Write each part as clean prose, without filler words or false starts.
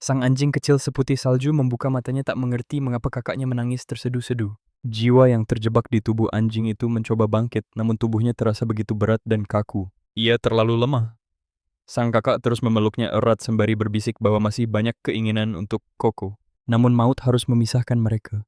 Sang anjing kecil seputih salju membuka matanya tak mengerti mengapa kakaknya menangis terseduh-seduh. Jiwa yang terjebak di tubuh anjing itu mencoba bangkit, namun tubuhnya terasa begitu berat dan kaku. Ia terlalu lemah. Sang kakak terus memeluknya erat sembari berbisik bahwa masih banyak keinginan untuk Koko. Namun maut harus memisahkan mereka.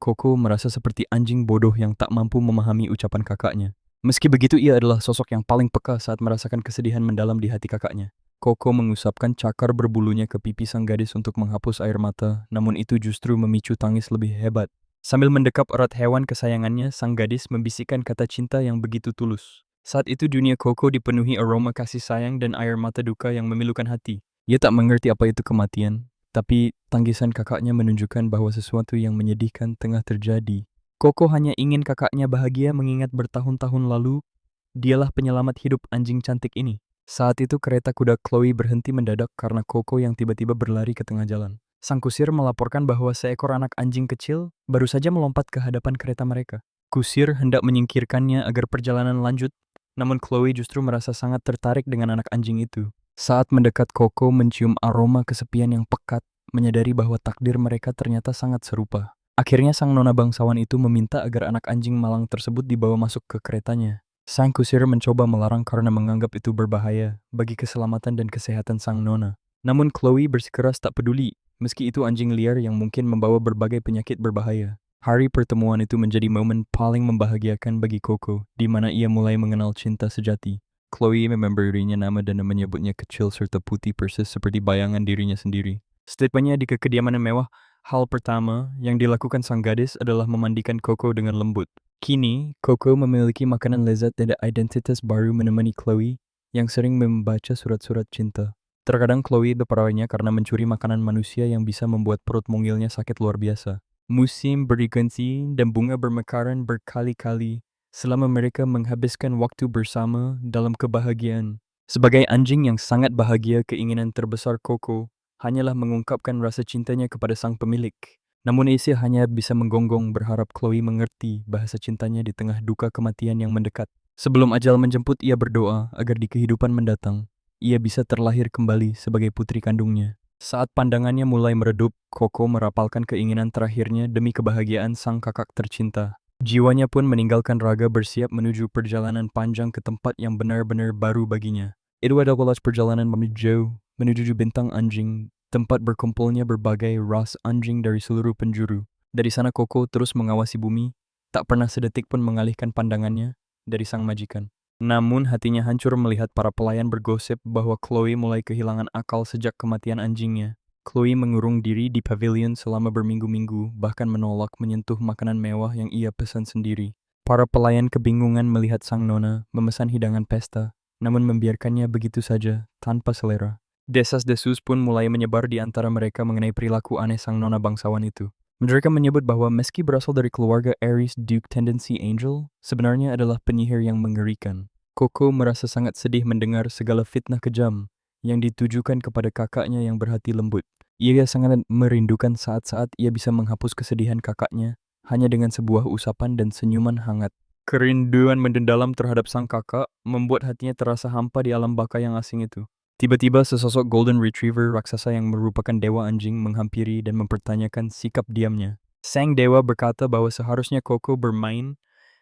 Koko merasa seperti anjing bodoh yang tak mampu memahami ucapan kakaknya. Meski begitu, ia adalah sosok yang paling peka saat merasakan kesedihan mendalam di hati kakaknya. Koko mengusapkan cakar berbulunya ke pipi sang gadis untuk menghapus air mata, namun itu justru memicu tangis lebih hebat. Sambil mendekap erat hewan kesayangannya, sang gadis membisikkan kata cinta yang begitu tulus. Saat itu dunia Koko dipenuhi aroma kasih sayang dan air mata duka yang memilukan hati. Ia tak mengerti apa itu kematian, tapi tanggisan kakaknya menunjukkan bahwa sesuatu yang menyedihkan tengah terjadi. Koko hanya ingin kakaknya bahagia mengingat bertahun-tahun lalu, dialah penyelamat hidup anjing cantik ini. Saat itu kereta kuda Chloe berhenti mendadak karena Koko yang tiba-tiba berlari ke tengah jalan. Sang kusir melaporkan bahwa seekor anak anjing kecil baru saja melompat ke hadapan kereta mereka. Kusir hendak menyingkirkannya agar perjalanan lanjut, namun Chloe justru merasa sangat tertarik dengan anak anjing itu. Saat mendekat, Koko mencium aroma kesepian yang pekat, menyadari bahwa takdir mereka ternyata sangat serupa. Akhirnya sang nona bangsawan itu meminta agar anak anjing malang tersebut dibawa masuk ke keretanya. Sang kusir mencoba melarang karena menganggap itu berbahaya bagi keselamatan dan kesehatan sang nona. Namun Chloe bersikeras tak peduli, meski itu anjing liar yang mungkin membawa berbagai penyakit berbahaya. Hari pertemuan itu menjadi momen paling membahagiakan bagi Koko, di mana ia mulai mengenal cinta sejati. Chloe memberinya nama dan menyebutnya kecil serta putih persis seperti bayangan dirinya sendiri. Setibanya di kediaman mewah, hal pertama yang dilakukan sang gadis adalah memandikan Koko dengan lembut. Kini, Koko memiliki makanan lezat dan identitas baru menemani Chloe yang sering membaca surat-surat cinta. Terkadang Chloe berperawannya karena mencuri makanan manusia yang bisa membuat perut mungilnya sakit luar biasa. Musim berganti dan bunga bermekaran berkali-kali selama mereka menghabiskan waktu bersama dalam kebahagiaan. Sebagai anjing yang sangat bahagia, keinginan terbesar Koko hanyalah mengungkapkan rasa cintanya kepada sang pemilik. Namun Ace hanya bisa menggonggong berharap Chloe mengerti bahasa cintanya di tengah duka kematian yang mendekat. Sebelum ajal menjemput, ia berdoa agar di kehidupan mendatang, ia bisa terlahir kembali sebagai putri kandungnya. Saat pandangannya mulai meredup, Koko merapalkan keinginan terakhirnya demi kebahagiaan sang kakak tercinta. Jiwanya pun meninggalkan raga bersiap menuju perjalanan panjang ke tempat yang benar-benar baru baginya. Itu adalah perjalanan menuju bintang anjing, tempat berkumpulnya berbagai ras anjing dari seluruh penjuru. Dari sana Koko terus mengawasi bumi, tak pernah sedetik pun mengalihkan pandangannya dari sang majikan. Namun hatinya hancur melihat para pelayan bergosip bahwa Chloe mulai kehilangan akal sejak kematian anjingnya. Chloe mengurung diri di pavilion selama berminggu-minggu, bahkan menolak menyentuh makanan mewah yang ia pesan sendiri. Para pelayan kebingungan melihat sang nona memesan hidangan pesta, namun membiarkannya begitu saja, tanpa selera. Desas-desus pun mulai menyebar di antara mereka mengenai perilaku aneh sang nona bangsawan itu. Mereka menyebut bahwa meski berasal dari keluarga Aries Duke Tendency Angel, sebenarnya adalah penyihir yang mengerikan. Koko merasa sangat sedih mendengar segala fitnah kejam yang ditujukan kepada kakaknya yang berhati lembut. Ia sangat merindukan saat-saat ia bisa menghapus kesedihan kakaknya hanya dengan sebuah usapan dan senyuman hangat. Kerinduan mendalam terhadap sang kakak membuat hatinya terasa hampa di alam baka yang asing itu. Tiba-tiba sesosok golden retriever raksasa yang merupakan dewa anjing menghampiri dan mempertanyakan sikap diamnya. Sang dewa berkata bahwa seharusnya Koko bermain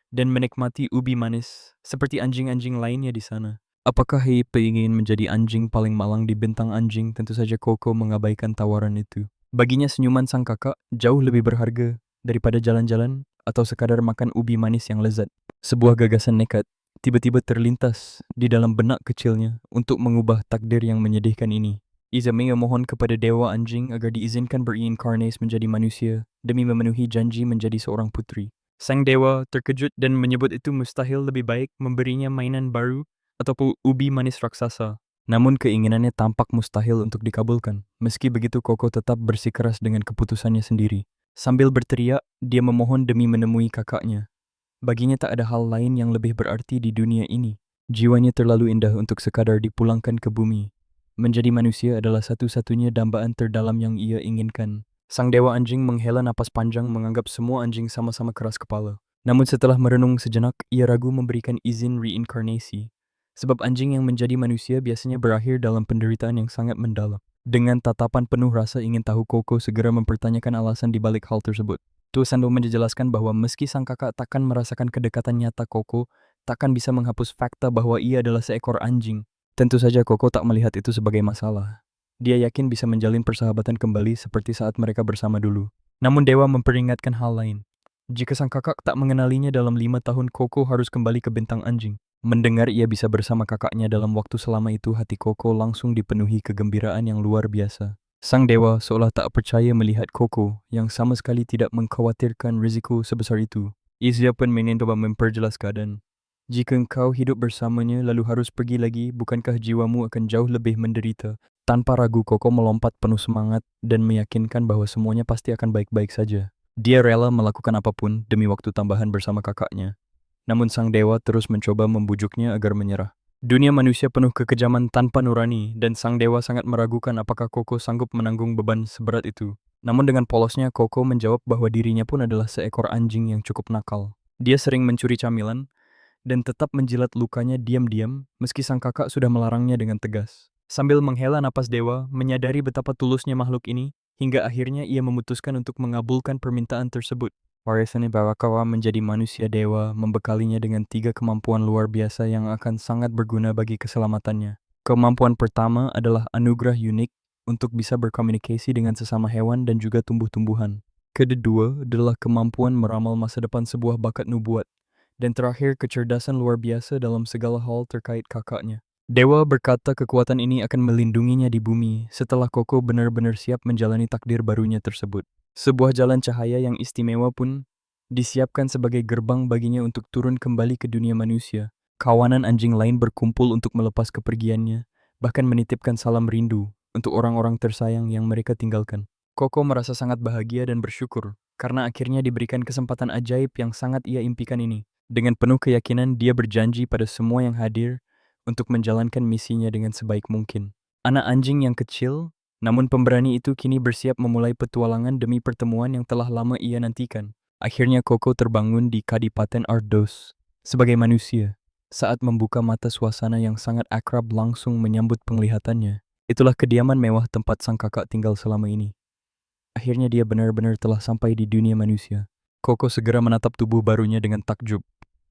dan menikmati ubi manis seperti anjing-anjing lainnya di sana. Apakah ia ingin menjadi anjing paling malang di bintang anjing? Tentu saja Koko mengabaikan tawaran itu. Baginya senyuman sang kakak jauh lebih berharga daripada jalan-jalan atau sekadar makan ubi manis yang lezat. Sebuah gagasan nekat tiba-tiba terlintas di dalam benak kecilnya untuk mengubah takdir yang menyedihkan ini. Izami memohon kepada dewa anjing agar diizinkan berinkarnasi menjadi manusia demi memenuhi janji menjadi seorang putri. Sang dewa terkejut dan menyebut itu mustahil, lebih baik memberinya mainan baru ataupun ubi manis raksasa. Namun keinginannya tampak mustahil untuk dikabulkan. Meski begitu Koko tetap bersikeras dengan keputusannya sendiri. Sambil berteriak, dia memohon demi menemui kakaknya. Baginya tak ada hal lain yang lebih berarti di dunia ini. Jiwanya terlalu indah untuk sekadar dipulangkan ke bumi. Menjadi manusia adalah satu-satunya dambaan terdalam yang ia inginkan. Sang dewa anjing menghela napas panjang menganggap semua anjing sama-sama keras kepala. Namun setelah merenung sejenak, ia ragu memberikan izin reinkarnasi. Sebab anjing yang menjadi manusia biasanya berakhir dalam penderitaan yang sangat mendalam. Dengan tatapan penuh rasa ingin tahu, Koko segera mempertanyakan alasan di balik hal tersebut. Tu Sando menjelaskan bahwa meski sang kakak takkan merasakan kedekatan nyata, Koko takkan bisa menghapus fakta bahwa ia adalah seekor anjing. Tentu saja Koko tak melihat itu sebagai masalah. Dia yakin bisa menjalin persahabatan kembali seperti saat mereka bersama dulu. Namun Dewa memperingatkan hal lain. Jika sang kakak tak mengenalinya dalam 5 tahun, Koko harus kembali ke bentang anjing. Mendengar ia bisa bersama kakaknya dalam waktu selama itu, hati Koko langsung dipenuhi kegembiraan yang luar biasa. Sang dewa seolah tak percaya melihat Koko yang sama sekali tidak mengkhawatirkan risiko sebesar itu. Ia pun mencoba memperjelas keadaan. Jika engkau hidup bersamanya lalu harus pergi lagi, bukankah jiwamu akan jauh lebih menderita? Tanpa ragu, Koko melompat penuh semangat dan meyakinkan bahwa semuanya pasti akan baik-baik saja. Dia rela melakukan apapun demi waktu tambahan bersama kakaknya. Namun sang dewa terus mencoba membujuknya agar menyerah. Dunia manusia penuh kekejaman tanpa nurani, dan sang dewa sangat meragukan apakah Koko sanggup menanggung beban seberat itu. Namun dengan polosnya, Koko menjawab bahwa dirinya pun adalah seekor anjing yang cukup nakal. Dia sering mencuri camilan, dan tetap menjilat lukanya diam-diam meski sang kakak sudah melarangnya dengan tegas. Sambil menghela napas, dewa menyadari betapa tulusnya makhluk ini, hingga akhirnya ia memutuskan untuk mengabulkan permintaan tersebut. Warisan Barakawa menjadi manusia dewa membekalinya dengan 3 kemampuan luar biasa yang akan sangat berguna bagi keselamatannya. Kemampuan pertama adalah anugerah unik untuk bisa berkomunikasi dengan sesama hewan dan juga tumbuh-tumbuhan. Kedua adalah kemampuan meramal masa depan, sebuah bakat nubuat. Dan terakhir, kecerdasan luar biasa dalam segala hal terkait kakaknya. Dewa berkata kekuatan ini akan melindunginya di bumi setelah Koko benar-benar siap menjalani takdir barunya tersebut. Sebuah jalan cahaya yang istimewa pun disiapkan sebagai gerbang baginya untuk turun kembali ke dunia manusia. Kawanan anjing lain berkumpul untuk melepas kepergiannya, bahkan menitipkan salam rindu untuk orang-orang tersayang yang mereka tinggalkan. Koko merasa sangat bahagia dan bersyukur karena akhirnya diberikan kesempatan ajaib yang sangat ia impikan ini. Dengan penuh keyakinan, dia berjanji pada semua yang hadir untuk menjalankan misinya dengan sebaik mungkin. Anak anjing yang kecil, namun pemberani itu kini bersiap memulai petualangan demi pertemuan yang telah lama ia nantikan. Akhirnya Koko terbangun di Kadipaten Ardos sebagai manusia. Saat membuka mata, suasana yang sangat akrab langsung menyambut penglihatannya. Itulah kediaman mewah tempat sang kakak tinggal selama ini. Akhirnya dia benar-benar telah sampai di dunia manusia. Koko segera menatap tubuh barunya dengan takjub.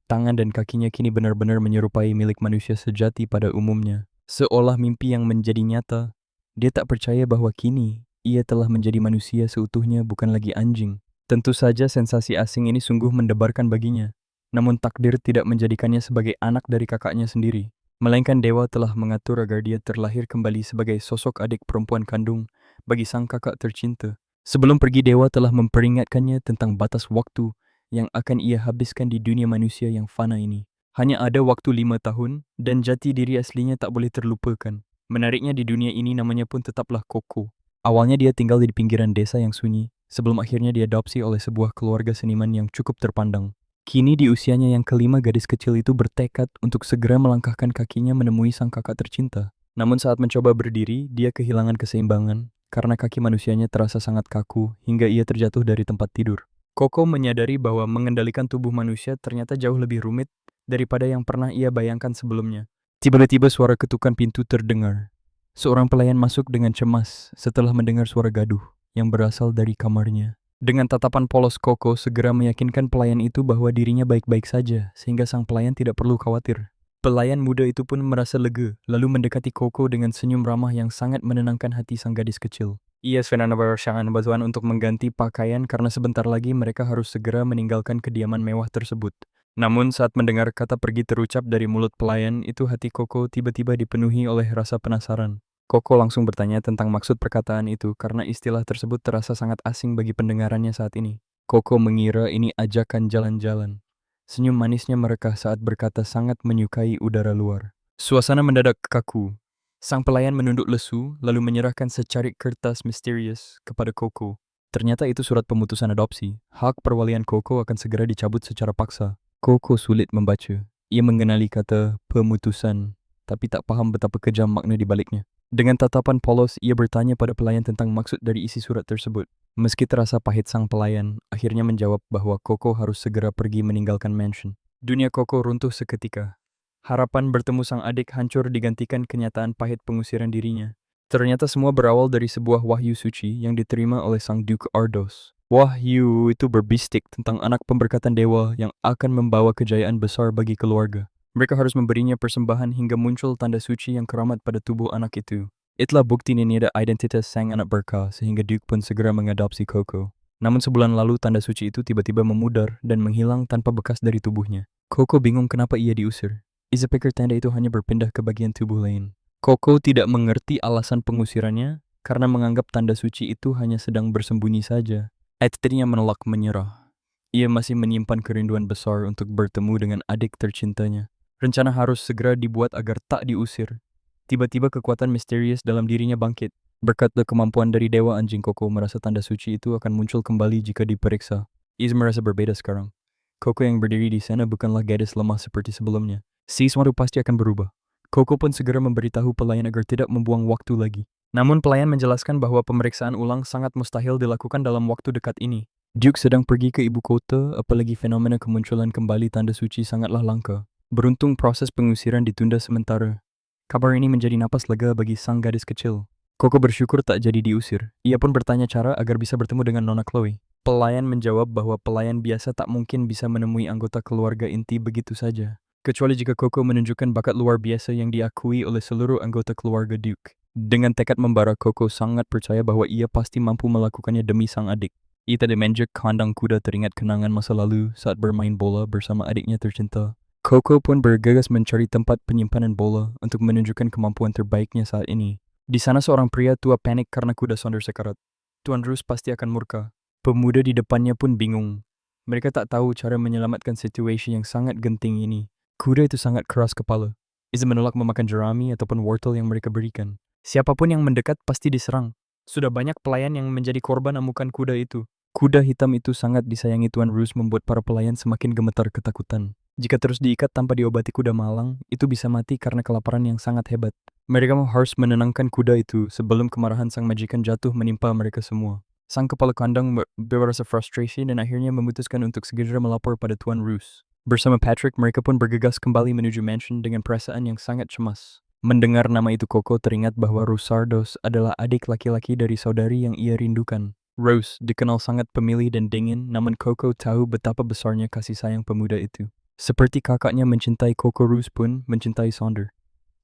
Tangan dan kakinya kini benar-benar menyerupai milik manusia sejati pada umumnya. Seolah mimpi yang menjadi nyata. Dia tak percaya bahwa kini ia telah menjadi manusia seutuhnya, bukan lagi anjing. Tentu saja sensasi asing ini sungguh mendebarkan baginya. Namun takdir tidak menjadikannya sebagai anak dari kakaknya sendiri. Melainkan dewa telah mengatur agar dia terlahir kembali sebagai sosok adik perempuan kandung bagi sang kakak tercinta. Sebelum pergi, dewa telah memperingatkannya tentang batas waktu yang akan ia habiskan di dunia manusia yang fana ini. Hanya ada waktu 5 tahun, dan jati diri aslinya tak boleh terlupakan. Menariknya, di dunia ini namanya pun tetaplah Koko. Awalnya dia tinggal di pinggiran desa yang sunyi, sebelum akhirnya diadopsi oleh sebuah keluarga seniman yang cukup terpandang. Kini di usianya yang kelima, gadis kecil itu bertekad untuk segera melangkahkan kakinya menemui sang kakak tercinta. Namun saat mencoba berdiri, dia kehilangan keseimbangan karena kaki manusianya terasa sangat kaku hingga ia terjatuh dari tempat tidur. Koko menyadari bahwa mengendalikan tubuh manusia ternyata jauh lebih rumit daripada yang pernah ia bayangkan sebelumnya. Tiba-tiba suara ketukan pintu terdengar. Seorang pelayan masuk dengan cemas setelah mendengar suara gaduh yang berasal dari kamarnya. Dengan tatapan polos, Koko segera meyakinkan pelayan itu bahwa dirinya baik-baik saja, sehingga sang pelayan tidak perlu khawatir. Pelayan muda itu pun merasa lega, lalu mendekati Koko dengan senyum ramah yang sangat menenangkan hati sang gadis kecil. Ia sebenarnya berusaha bantuan untuk mengganti pakaian karena sebentar lagi mereka harus segera meninggalkan kediaman mewah tersebut. Namun saat mendengar kata pergi terucap dari mulut pelayan itu, hati Koko tiba-tiba dipenuhi oleh rasa penasaran. Koko langsung bertanya tentang maksud perkataan itu karena istilah tersebut terasa sangat asing bagi pendengarannya saat ini. Koko mengira ini ajakan jalan-jalan. Senyum manisnya merekah saat berkata sangat menyukai udara luar. Suasana mendadak kaku. Sang pelayan menunduk lesu, lalu menyerahkan secarik kertas misterius kepada Koko. Ternyata itu surat pemutusan adopsi. Hak perwalian Koko akan segera dicabut secara paksa. Koko sulit membaca. Ia mengenali kata pemutusan, tapi tak paham betapa kejam makna di baliknya. Dengan tatapan polos, ia bertanya pada pelayan tentang maksud dari isi surat tersebut. Meski terasa pahit, sang pelayan akhirnya menjawab bahwa Koko harus segera pergi meninggalkan mansion. Dunia Koko runtuh seketika. Harapan bertemu sang adik hancur digantikan kenyataan pahit pengusiran dirinya. Ternyata semua berawal dari sebuah wahyu suci yang diterima oleh Sang Duke Ardos. Wahyu itu berbistik tentang anak pemberkatan dewa yang akan membawa kejayaan besar bagi keluarga. Mereka harus memberinya persembahan hingga muncul tanda suci yang keramat pada tubuh anak itu. Itulah bukti ada identitas sang anak berkah sehingga Duke pun segera mengadopsi Coco. Namun sebulan lalu tanda suci itu tiba-tiba memudar dan menghilang tanpa bekas dari tubuhnya. Coco bingung kenapa ia diusir. Isa pikir tanda itu hanya berpindah ke bagian tubuh lain. Coco tidak mengerti alasan pengusirannya karena menganggap tanda suci itu hanya sedang bersembunyi saja. Akhirnya menolak menyerah. Ia masih menyimpan kerinduan besar untuk bertemu dengan adik tercintanya. Rencana harus segera dibuat agar tak diusir. Tiba-tiba kekuatan misterius dalam dirinya bangkit. Berkat kemampuan dari Dewa Anjing, Coco merasa tanda suci itu akan muncul kembali jika diperiksa. Ia merasa berbeda sekarang. Coco yang berdiri di sana bukanlah gadis lemah seperti sebelumnya. Sesuatu pasti akan berubah. Coco pun segera memberitahu pelayan agar tidak membuang waktu lagi. Namun pelayan menjelaskan bahwa pemeriksaan ulang sangat mustahil dilakukan dalam waktu dekat ini. Duke sedang pergi ke ibu kota, apalagi fenomena kemunculan kembali tanda suci sangatlah langka. Beruntung proses pengusiran ditunda sementara. Kabar ini menjadi napas lega bagi sang gadis kecil. Coco bersyukur tak jadi diusir. Ia pun bertanya cara agar bisa bertemu dengan Nona Chloe. Pelayan menjawab bahwa pelayan biasa tak mungkin bisa menemui anggota keluarga inti begitu saja. Kecuali jika Coco menunjukkan bakat luar biasa yang diakui oleh seluruh anggota keluarga Duke. Dengan tekad membara, Coco sangat percaya bahwa ia pasti mampu melakukannya demi sang adik. Ia tadi menjek kandang kuda teringat kenangan masa lalu saat bermain bola bersama adiknya tercinta. Coco pun bergegas mencari tempat penyimpanan bola untuk menunjukkan kemampuan terbaiknya saat ini. Di sana seorang pria tua panik karena kuda Sonder sekarat. Tuan Rus pasti akan murka. Pemuda di depannya pun bingung. Mereka tak tahu cara menyelamatkan situasi yang sangat genting ini. Kuda itu sangat keras kepala. Isa menolak memakan jerami ataupun wortel yang mereka berikan. Siapapun yang mendekat pasti diserang. Sudah banyak pelayan yang menjadi korban amukan kuda itu. Kuda hitam itu sangat disayangi Tuan Rus membuat para pelayan semakin gemetar ketakutan. Jika terus diikat tanpa diobati kuda malang, itu bisa mati karena kelaparan yang sangat hebat. Mereka harus menenangkan kuda itu sebelum kemarahan sang majikan jatuh menimpa mereka semua. Sang kepala kandang berasa frustasi dan akhirnya memutuskan untuk segera melapor pada Tuan Rus. Bersama Patrick, mereka pun bergegas kembali menuju mansion dengan perasaan yang sangat cemas. Mendengar nama itu, Coco teringat bahwa Rosardos adalah adik laki-laki dari saudari yang ia rindukan. Rose dikenal sangat pemilih dan dingin, namun Coco tahu betapa besarnya kasih sayang pemuda itu. Seperti kakaknya mencintai Coco, Rose pun mencintai Sonder.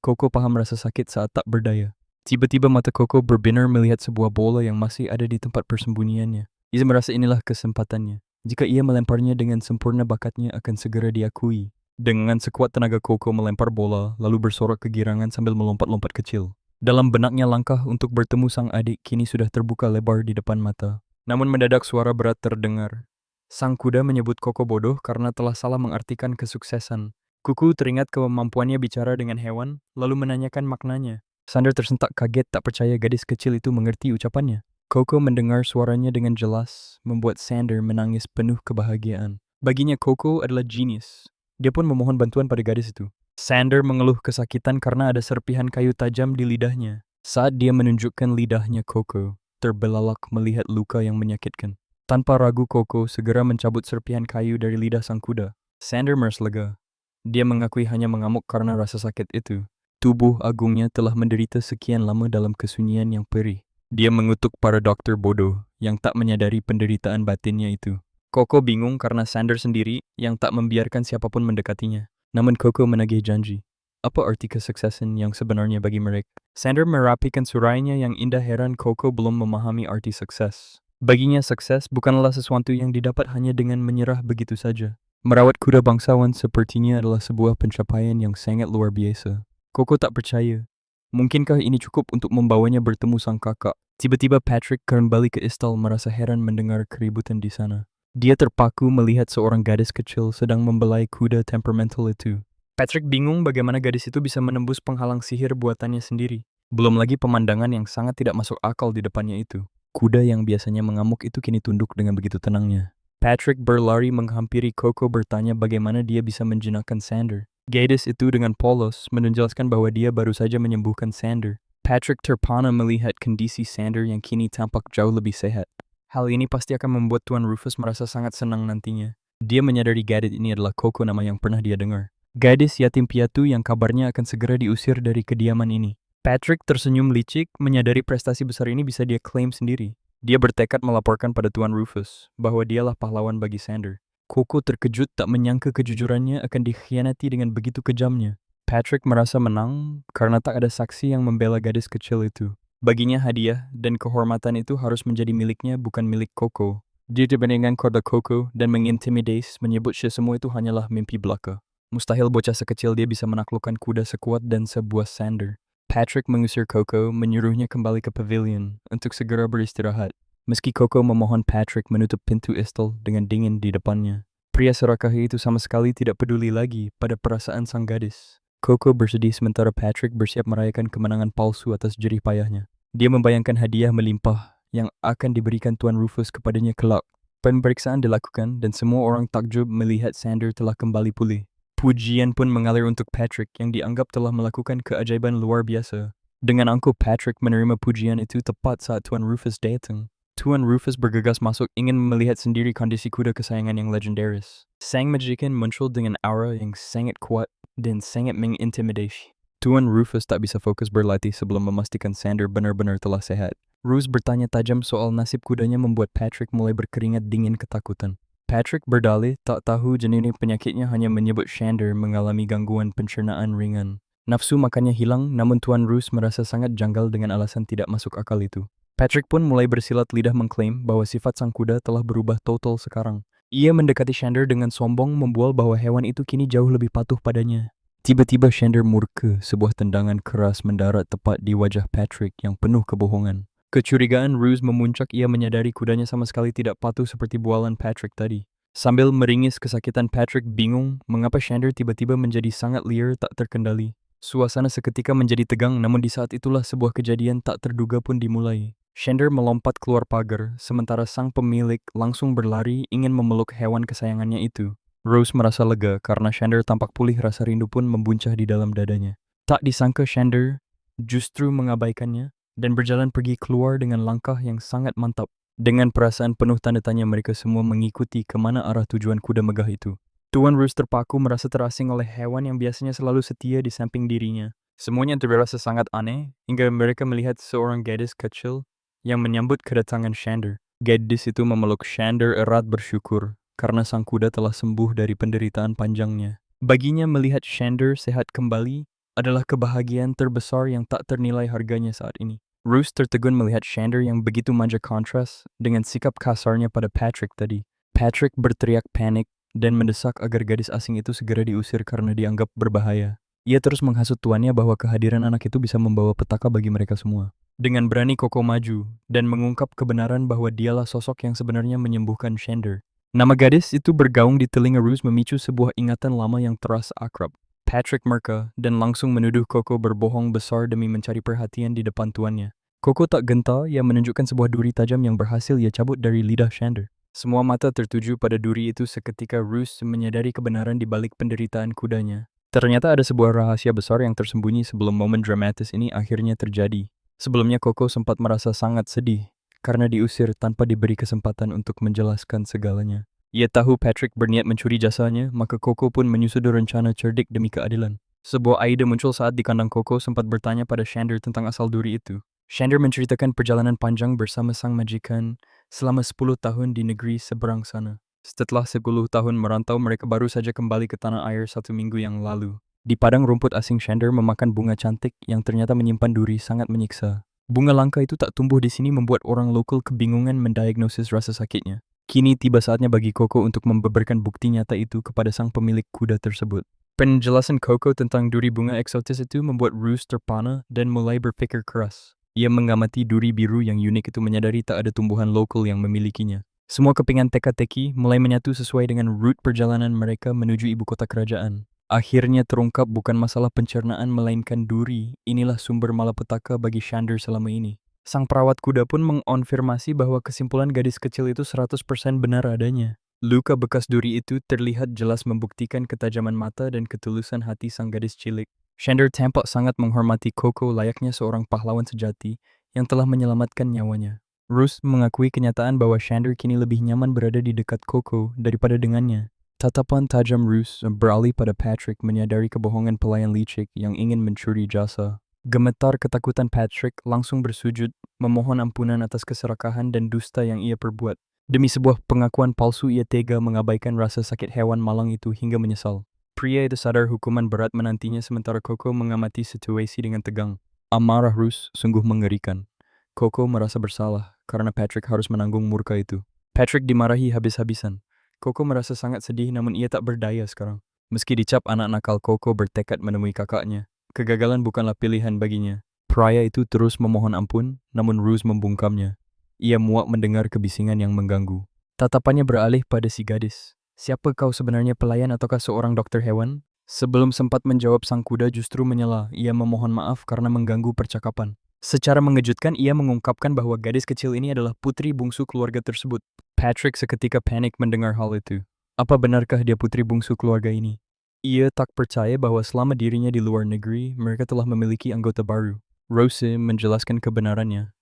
Coco paham rasa sakit saat tak berdaya. Tiba-tiba mata Coco berbinar melihat sebuah bola yang masih ada di tempat persembunyiannya. Ia merasa inilah kesempatannya. Jika ia melemparnya dengan sempurna, bakatnya akan segera diakui. Dengan sekuat tenaga, Coco melempar bola, lalu bersorak kegirangan sambil melompat-lompat kecil. Dalam benaknya langkah untuk bertemu sang adik kini sudah terbuka lebar di depan mata. Namun mendadak suara berat terdengar. Sang kuda menyebut Coco bodoh karena telah salah mengartikan kesuksesan. Kuku teringat kemampuannya bicara dengan hewan, lalu menanyakan maknanya. Sander tersentak kaget, tak percaya gadis kecil itu mengerti ucapannya. Coco mendengar suaranya dengan jelas, membuat Sander menangis penuh kebahagiaan. Baginya Coco adalah jenius. Dia pun memohon bantuan pada gadis itu. Sander mengeluh kesakitan karena ada serpihan kayu tajam di lidahnya. Saat dia menunjukkan lidahnya, Coco terbelalak melihat luka yang menyakitkan. Tanpa ragu, Coco segera mencabut serpihan kayu dari lidah sang kuda. Sander merasa lega. Dia mengakui hanya mengamuk karena rasa sakit itu. Tubuh agungnya telah menderita sekian lama dalam kesunyian yang perih. Dia mengutuk para dokter bodoh yang tak menyadari penderitaan batinnya itu. Coco bingung karena Sander sendiri yang tak membiarkan siapapun mendekatinya. Namun Coco menagih janji. Apa arti kesuksesan yang sebenarnya bagi mereka? Sander merapikan surainya yang indah. Heran Coco belum memahami arti sukses. Baginya sukses bukanlah sesuatu yang didapat hanya dengan menyerah begitu saja. Merawat kuda bangsawan sepertinya adalah sebuah pencapaian yang sangat luar biasa. Coco tak percaya. Mungkinkah ini cukup untuk membawanya bertemu sang kakak? Tiba-tiba Patrick kembali ke istal merasa heran mendengar keributan di sana. Dia terpaku melihat seorang gadis kecil sedang membelai kuda temperamental itu. Patrick bingung bagaimana gadis itu bisa menembus penghalang sihir buatannya sendiri. Belum lagi pemandangan yang sangat tidak masuk akal di depannya itu. Kuda yang biasanya mengamuk itu kini tunduk dengan begitu tenangnya. Patrick berlari menghampiri Coco bertanya bagaimana dia bisa menjinakkan Sander. Gadis itu dengan polos menjelaskan bahwa dia baru saja menyembuhkan Sander. Patrick terpana melihat kondisi Sander yang kini tampak jauh lebih sehat. Hal ini pasti akan membuat Tuan Rufus merasa sangat senang nantinya. Dia menyadari gadis ini adalah Coco, nama yang pernah dia dengar. Gadis yatim piatu yang kabarnya akan segera diusir dari kediaman ini. Patrick tersenyum licik, menyadari prestasi besar ini bisa dia klaim sendiri. Dia bertekad melaporkan pada Tuan Rufus bahwa dialah pahlawan bagi Sander. Coco terkejut tak menyangka kejujurannya akan dikhianati dengan begitu kejamnya. Patrick merasa menang karena tak ada saksi yang membela gadis kecil itu. Baginya hadiah dan kehormatan itu harus menjadi miliknya, bukan milik Coco. Dia dibandingkan kepada Coco dan mengintimidasi, menyebut semua itu hanyalah mimpi belaka. Mustahil bocah sekecil dia bisa menaklukkan kuda sekuat dan sebuah Sander. Patrick mengusir Coco, menyuruhnya kembali ke pavilion untuk segera beristirahat. Meski Coco memohon Patrick menutup pintu istal dengan dingin di depannya. Pria serakah itu sama sekali tidak peduli lagi pada perasaan sang gadis. Coco bersedih sementara Patrick bersiap merayakan kemenangan palsu atas jerih payahnya. Dia membayangkan hadiah melimpah yang akan diberikan Tuan Rufus kepadanya kelak. Pemeriksaan dilakukan dan semua orang takjub melihat Sander telah kembali pulih. Pujian pun mengalir untuk Patrick yang dianggap telah melakukan keajaiban luar biasa. Dengan angkuh Patrick menerima pujian itu tepat saat Tuan Rufus datang. Tuan Rufus bergegas masuk ingin melihat sendiri kondisi kuda kesayangan yang legendaris. Sang majikan muncul dengan aura yang sangat kuat dan sangat mengintimidasi. Tuan Rufus tak bisa fokus berlatih sebelum memastikan Sander benar-benar telah sehat. Ruse bertanya tajam soal nasib kudanya membuat Patrick mulai berkeringat dingin ketakutan. Patrick berdalih tak tahu jenis penyakitnya, hanya menyebut Sander mengalami gangguan pencernaan ringan. Nafsu makannya hilang, namun Tuan Ruse merasa sangat janggal dengan alasan tidak masuk akal itu. Patrick pun mulai bersilat lidah mengklaim bahwa sifat sang kuda telah berubah total sekarang. Ia mendekati Sander dengan sombong, membual bahwa hewan itu kini jauh lebih patuh padanya. Tiba-tiba Sander murka, sebuah tendangan keras mendarat tepat di wajah Patrick yang penuh kebohongan. Kecurigaan Ruse memuncak, ia menyadari kudanya sama sekali tidak patuh seperti bualan Patrick tadi. Sambil meringis kesakitan, Patrick bingung mengapa Sander tiba-tiba menjadi sangat liar tak terkendali. Suasana seketika menjadi tegang, namun di saat itulah sebuah kejadian tak terduga pun dimulai. Sander melompat keluar pagar, sementara sang pemilik langsung berlari ingin memeluk hewan kesayangannya itu. Rose merasa lega karena Sander tampak pulih, rasa rindu pun membuncah di dalam dadanya. Tak disangka Sander justru mengabaikannya dan berjalan pergi keluar dengan langkah yang sangat mantap. Dengan perasaan penuh tanda tanya, mereka semua mengikuti kemana arah tujuan kuda megah itu. Tuan Ruse terpaku, merasa terasing oleh hewan yang biasanya selalu setia di samping dirinya. Semuanya terasa sangat aneh, hingga mereka melihat seorang gadis kecil yang menyambut kedatangan Sander. Gadis itu memeluk Sander erat, bersyukur karena sang kuda telah sembuh dari penderitaan panjangnya. Baginya melihat Sander sehat kembali adalah kebahagiaan terbesar yang tak ternilai harganya saat ini. Ruse tertegun melihat Sander yang begitu manja, kontras dengan sikap kasarnya pada Patrick tadi. Patrick berteriak panik dan mendesak agar gadis asing itu segera diusir karena dianggap berbahaya. Ia terus menghasut tuannya bahwa kehadiran anak itu bisa membawa petaka bagi mereka semua. Dengan berani Coco maju dan mengungkap kebenaran bahwa dialah sosok yang sebenarnya menyembuhkan Sander. Nama gadis itu bergaung di telinga Ruse, memicu sebuah ingatan lama yang terasa akrab. Patrick merka dan langsung menuduh Coco berbohong besar demi mencari perhatian di depan tuannya. Coco tak gentar, ia menunjukkan sebuah duri tajam yang berhasil ia cabut dari lidah Sander. Semua mata tertuju pada duri itu seketika Ruse menyadari kebenaran di balik penderitaan kudanya. Ternyata ada sebuah rahasia besar yang tersembunyi sebelum momen dramatis ini akhirnya terjadi. Sebelumnya Coco sempat merasa sangat sedih karena diusir tanpa diberi kesempatan untuk menjelaskan segalanya. Ia tahu Patrick berniat mencuri jasanya, maka Coco pun menyusun rencana cerdik demi keadilan. Sebuah ide muncul saat di kandang. Coco sempat bertanya pada Sander tentang asal duri itu. Sander menceritakan perjalanan panjang bersama sang majikan selama 10 tahun di negeri seberang sana. Setelah 10 tahun merantau, mereka baru saja kembali ke tanah air 1 minggu yang lalu. Di padang rumput asing, Sander memakan bunga cantik yang ternyata menyimpan duri sangat menyiksa. Bunga langka itu tak tumbuh di sini, membuat orang lokal kebingungan mendiagnosis rasa sakitnya. Kini tiba saatnya bagi Coco untuk membeberkan bukti nyata itu kepada sang pemilik kuda tersebut. Penjelasan Coco tentang duri bunga eksotis itu membuat Ruse terpana dan mulai berpikir keras. Ia mengamati duri biru yang unik itu, menyadari tak ada tumbuhan lokal yang memilikinya. Semua kepingan teka-teki mulai menyatu sesuai dengan rute perjalanan mereka menuju ibu kota kerajaan. Akhirnya terungkap bukan masalah pencernaan melainkan duri. Inilah sumber malapetaka bagi Sander selama ini. Sang perawat kuda pun mengonfirmasi bahwa kesimpulan gadis kecil itu 100% benar adanya. Luka bekas duri itu terlihat jelas membuktikan ketajaman mata dan ketulusan hati sang gadis cilik. Sander tampak sangat menghormati Coco layaknya seorang pahlawan sejati yang telah menyelamatkan nyawanya. Ruse mengakui kenyataan bahwa Sander kini lebih nyaman berada di dekat Coco daripada dengannya. Tatapan tajam Ruse beralih pada Patrick, menyadari kebohongan pelayan licik yang ingin mencuri jasa. Gemetar ketakutan Patrick langsung bersujud, memohon ampunan atas keserakahan dan dusta yang ia perbuat. Demi sebuah pengakuan palsu ia tega mengabaikan rasa sakit hewan malang itu hingga menyesal. Pria itu sadar hukuman berat menantinya sementara Coco mengamati situasi dengan tegang. Amarah Rus sungguh mengerikan. Coco merasa bersalah karena Patrick harus menanggung murka itu. Patrick dimarahi habis-habisan. Coco merasa sangat sedih namun ia tak berdaya sekarang. Meski dicap anak nakal, Coco bertekad menemui kakaknya. Kegagalan bukanlah pilihan baginya. Pria itu terus memohon ampun, namun Rus membungkamnya. Ia muak mendengar kebisingan yang mengganggu. Tatapannya beralih pada si gadis. Siapa kau sebenarnya, pelayan ataukah seorang dokter hewan? Sebelum sempat menjawab, sang kuda justru menyela. Ia memohon maaf karena mengganggu percakapan. Secara mengejutkan, ia mengungkapkan bahwa gadis kecil ini adalah putri bungsu keluarga tersebut. Patrick seketika panik mendengar hal itu. Apa benarkah dia putri bungsu keluarga ini? Ia tak percaya bahwa selama dirinya di luar negeri, mereka telah memiliki anggota baru. Rose menjelaskan kebenarannya.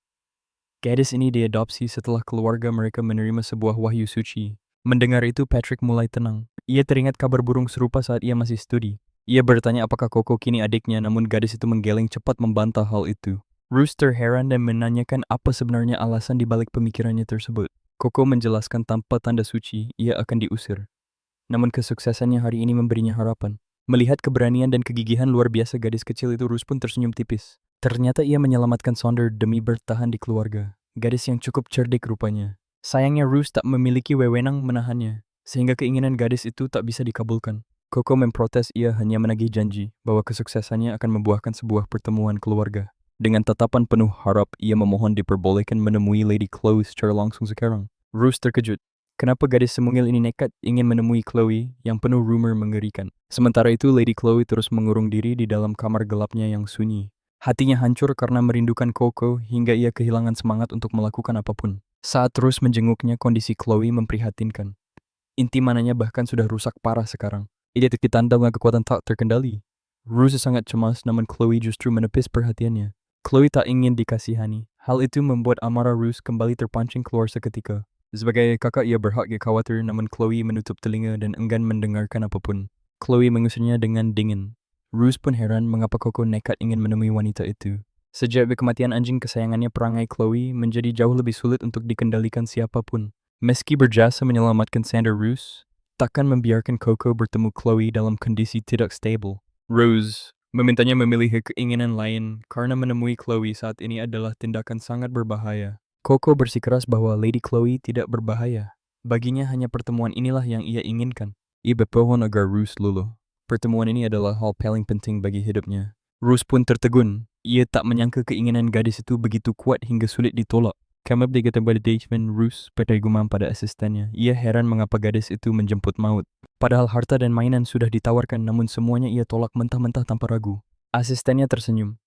Gadis ini diadopsi setelah keluarga mereka menerima sebuah wahyu suci. Mendengar itu, Patrick mulai tenang. Ia teringat kabar burung serupa saat ia masih studi. Ia bertanya apakah Coco kini adiknya, namun gadis itu menggeleng cepat membantah hal itu. Rooster heran dan menanyakan apa sebenarnya alasan di balik pemikirannya tersebut. Coco menjelaskan tanpa tanda suci, ia akan diusir. Namun kesuksesannya hari ini memberinya harapan. Melihat keberanian dan kegigihan luar biasa gadis kecil itu, Rus pun tersenyum tipis. Ternyata ia menyelamatkan Sonder demi bertahan di keluarga. Gadis yang cukup cerdik rupanya. Sayangnya Rus tak memiliki wewenang menahannya, sehingga keinginan gadis itu tak bisa dikabulkan. Coco memprotes, ia hanya menagih janji bahwa kesuksesannya akan membuahkan sebuah pertemuan keluarga. Dengan tatapan penuh harap, ia memohon diperbolehkan menemui Lady Chloe secara langsung sekarang. Rus terkejut. Kenapa gadis semungil ini nekat ingin menemui Chloe yang penuh rumor mengerikan? Sementara itu, Lady Chloe terus mengurung diri di dalam kamar gelapnya yang sunyi. Hatinya hancur karena merindukan Coco hingga ia kehilangan semangat untuk melakukan apapun. Saat terus menjenguknya, kondisi Chloe memprihatinkan. Inti mananya bahkan sudah rusak parah sekarang. Ia ditanda dengan kekuatan tak terkendali. Rose sangat cemas, namun Chloe justru menepis perhatiannya. Chloe tak ingin dikasihani. Hal itu membuat amarah Rose kembali terpancing keluar seketika. Sebagai kakak, ia berhak khawatir, namun Chloe menutup telinga dan enggan mendengarkan apapun. Chloe mengusirnya dengan dingin. Rose pun heran mengapa Coco nekat ingin menemui wanita itu. Sejak kematian anjing kesayangannya, perangai Chloe menjadi jauh lebih sulit untuk dikendalikan siapapun. Meski berjasa menyelamatkan Sander, Rose takkan membiarkan Coco bertemu Chloe dalam kondisi tidak stabil. Rose memintanya memilih keinginan lain karena menemui Chloe saat ini adalah tindakan sangat berbahaya. Coco bersikeras bahwa Lady Chloe tidak berbahaya. Baginya hanya pertemuan inilah yang ia inginkan. Ia berpohon agar Rose luluh. Pertemuan ini adalah hal paling penting bagi hidupnya. Rose pun tertegun. Ia tak menyangka keinginan gadis itu begitu kuat hingga sulit ditolak. Kami berkata pada Deichman, Rose bertergumam pada asistennya. Ia heran mengapa gadis itu menjemput maut. Padahal harta dan mainan sudah ditawarkan, namun semuanya ia tolak mentah-mentah tanpa ragu. Asistennya tersenyum.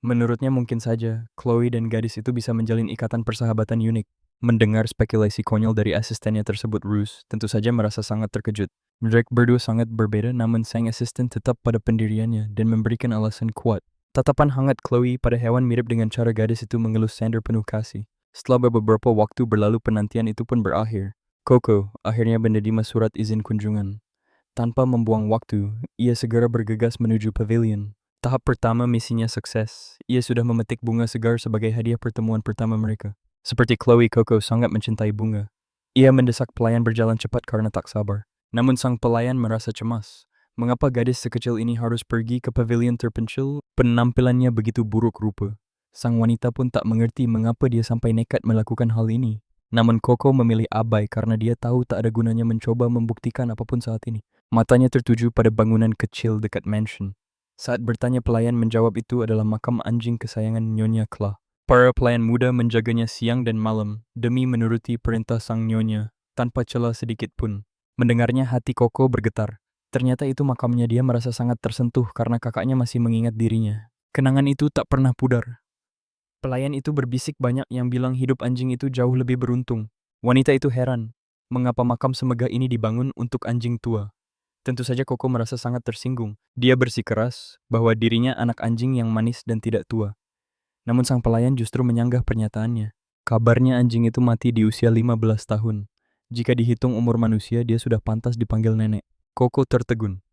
Menurutnya mungkin saja Chloe dan gadis itu bisa menjalin ikatan persahabatan unik. Mendengar spekulasi konyol dari asistennya tersebut, Rose tentu saja merasa sangat terkejut. Mereka berdua sangat berbeda, namun sang asisten tetap pada pendiriannya dan memberikan alasan kuat. Tatapan hangat Chloe pada hewan mirip dengan cara gadis itu mengelus Sander penuh kasih. Setelah beberapa waktu berlalu, penantian itu pun berakhir. Coco akhirnya menerima surat izin kunjungan. Tanpa membuang waktu, ia segera bergegas menuju pavilion. Tahap pertama misinya sukses. Ia sudah memetik bunga segar sebagai hadiah pertemuan pertama mereka. Seperti Chloe, Coco sangat mencintai bunga. Ia mendesak pelayan berjalan cepat karena tak sabar. Namun sang pelayan merasa cemas. Mengapa gadis sekecil ini harus pergi ke pavilion terpencil? Penampilannya begitu buruk rupa. Sang wanita pun tak mengerti mengapa dia sampai nekat melakukan hal ini. Namun Coco memilih abai karena dia tahu tak ada gunanya mencoba membuktikan apapun saat ini. Matanya tertuju pada bangunan kecil dekat mansion. Saat bertanya, pelayan menjawab itu adalah makam anjing kesayangan Nyonya Kla. Para pelayan muda menjaganya siang dan malam demi menuruti perintah sang Nyonya tanpa celah sedikit pun. Mendengarnya, hati Coco bergetar. Ternyata itu makamnya. Dia merasa sangat tersentuh karena kakaknya masih mengingat dirinya. Kenangan itu tak pernah pudar. Pelayan itu berbisik banyak yang bilang hidup anjing itu jauh lebih beruntung. Wanita itu heran, mengapa makam semegah ini dibangun untuk anjing tua. Tentu saja Coco merasa sangat tersinggung. Dia bersikeras bahwa dirinya anak anjing yang manis dan tidak tua. Namun sang pelayan justru menyanggah pernyataannya. Kabarnya anjing itu mati di usia 15 tahun. Jika dihitung umur manusia, dia sudah pantas dipanggil nenek. Coco tertegun.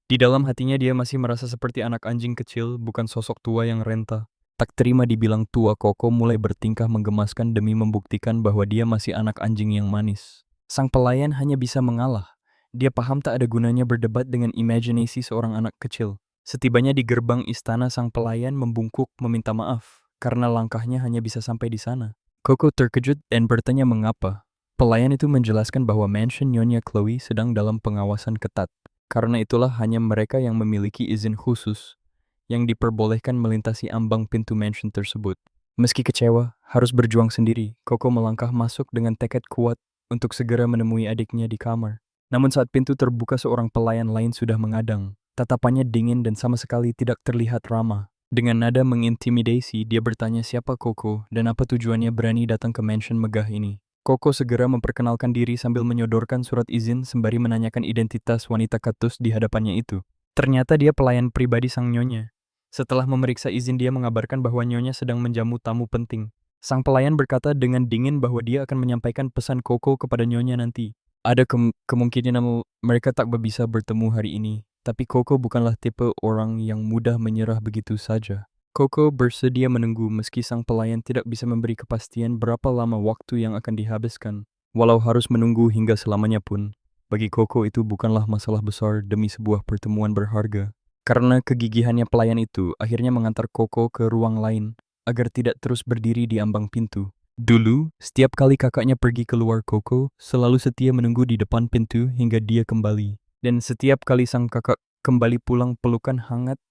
Di dalam hatinya dia masih merasa seperti anak anjing kecil, bukan sosok tua yang renta. Tak terima dibilang tua, Koko mulai bertingkah menggemaskan demi membuktikan bahwa dia masih anak anjing yang manis. Sang pelayan hanya bisa mengalah. Dia paham tak ada gunanya berdebat dengan imajinasi seorang anak kecil. Setibanya di gerbang istana, sang pelayan membungkuk meminta maaf, karena langkahnya hanya bisa sampai di sana. Koko terkejut dan bertanya mengapa. Pelayan itu menjelaskan bahwa mansion Nyonya Chloe sedang dalam pengawasan ketat. Karena itulah hanya mereka yang memiliki izin khusus yang diperbolehkan melintasi ambang pintu mansion tersebut. Meski kecewa, harus berjuang sendiri, Koko melangkah masuk dengan tekad kuat untuk segera menemui adiknya di kamar. Namun saat pintu terbuka, seorang pelayan lain sudah mengadang. Tatapannya dingin dan sama sekali tidak terlihat ramah. Dengan nada mengintimidasi, dia bertanya siapa Koko dan apa tujuannya berani datang ke mansion megah ini. Koko segera memperkenalkan diri sambil menyodorkan surat izin sembari menanyakan identitas wanita katus di hadapannya itu. Ternyata dia pelayan pribadi sang nyonya. Setelah memeriksa izin, dia mengabarkan bahwa nyonya sedang menjamu tamu penting. Sang pelayan berkata dengan dingin bahwa dia akan menyampaikan pesan Koko kepada nyonya nanti. Ada kemungkinan mereka tak bisa bertemu hari ini, tapi Koko bukanlah tipe orang yang mudah menyerah begitu saja. Koko bersedia menunggu meski sang pelayan tidak bisa memberi kepastian berapa lama waktu yang akan dihabiskan. Walau harus menunggu hingga selamanya pun, bagi Koko itu bukanlah masalah besar demi sebuah pertemuan berharga. Karena kegigihannya, pelayan itu akhirnya mengantar Koko ke ruang lain agar tidak terus berdiri di ambang pintu. Dulu, setiap kali kakaknya pergi keluar, Koko selalu setia menunggu di depan pintu hingga dia kembali. Dan setiap kali sang kakak kembali pulang, pelukan hangat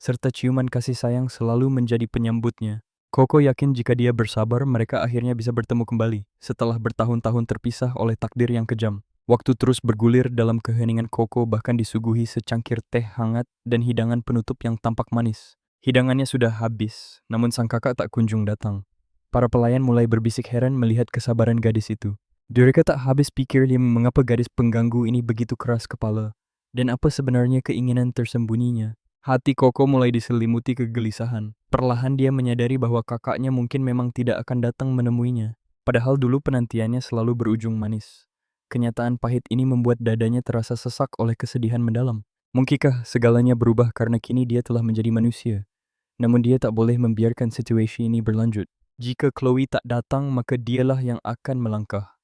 serta ciuman kasih sayang selalu menjadi penyambutnya. Koko yakin jika dia bersabar, mereka akhirnya bisa bertemu kembali setelah bertahun-tahun terpisah oleh takdir yang kejam. Waktu terus bergulir dalam keheningan. Koko bahkan disuguhi secangkir teh hangat dan hidangan penutup yang tampak manis. Hidangannya sudah habis, namun sang kakak tak kunjung datang. Para pelayan mulai berbisik heran melihat kesabaran gadis itu. Mereka tak habis pikir mengapa gadis pengganggu ini begitu keras kepala, dan apa sebenarnya keinginan tersembunyinya. Hati Koko mulai diselimuti kegelisahan. Perlahan dia menyadari bahwa kakaknya mungkin memang tidak akan datang menemuinya. Padahal dulu penantiannya selalu berujung manis. Kenyataan pahit ini membuat dadanya terasa sesak oleh kesedihan mendalam. Mungkinkah segalanya berubah karena kini dia telah menjadi manusia? Namun dia tak boleh membiarkan situasi ini berlanjut. Jika Chloe tak datang, maka dialah yang akan melangkah.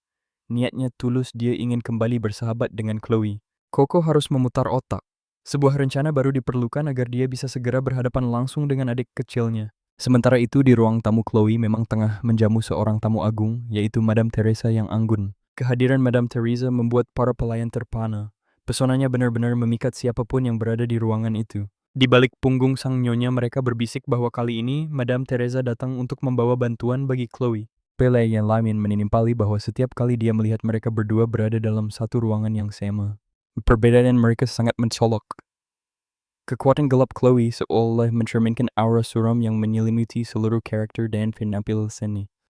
Niatnya tulus, dia ingin kembali bersahabat dengan Chloe. Koko harus memutar otak. Sebuah rencana baru diperlukan agar dia bisa segera berhadapan langsung dengan adik kecilnya. Sementara itu di ruang tamu, Chloe memang tengah menjamu seorang tamu agung, yaitu Madame Teresa yang anggun. Kehadiran Madame Teresa membuat para pelayan terpana. Pesonanya benar-benar memikat siapapun yang berada di ruangan itu. Di balik punggung sang nyonya, mereka berbisik bahwa kali ini Madame Teresa datang untuk membawa bantuan bagi Chloe. Pele yang lain menimpali bahwa setiap kali dia melihat mereka berdua berada dalam satu ruangan yang sama, perbedaan mereka sangat mencolok. Kekuatan gelap Chloe seolah mencerminkan aura suram yang menyelimuti seluruh karakter dan penampilan.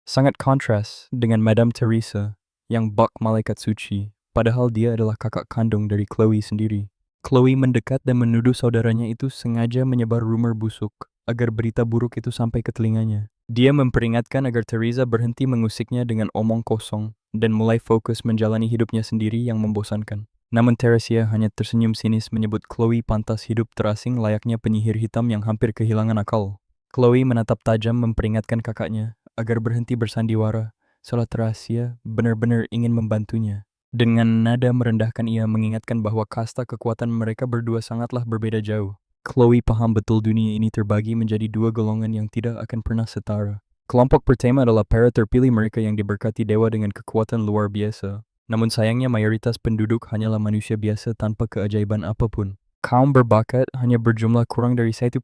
Sangat kontras dengan Madame Teresa yang bak malaikat suci, padahal dia adalah kakak kandung dari Chloe sendiri. Chloe mendekat dan menuduh saudaranya itu sengaja menyebar rumor busuk agar berita buruk itu sampai ke telinganya. Dia memperingatkan agar Teresa berhenti mengusiknya dengan omong kosong dan mulai fokus menjalani hidupnya sendiri yang membosankan. Namun Teresa hanya tersenyum sinis menyebut Chloe pantas hidup terasing layaknya penyihir hitam yang hampir kehilangan akal. Chloe menatap tajam memperingatkan kakaknya agar berhenti bersandiwara, seolah Teresa benar-benar ingin membantunya. Dengan nada merendahkan ia mengingatkan bahwa kasta kekuatan mereka berdua sangatlah berbeda jauh. Chloe paham betul dunia ini terbagi menjadi dua golongan yang tidak akan pernah setara. Kelompok pertama adalah para terpilih, mereka yang diberkati dewa dengan kekuatan luar biasa. Namun sayangnya mayoritas penduduk hanyalah manusia biasa tanpa keajaiban apapun. Kaum berbakat hanya berjumlah kurang dari 1%,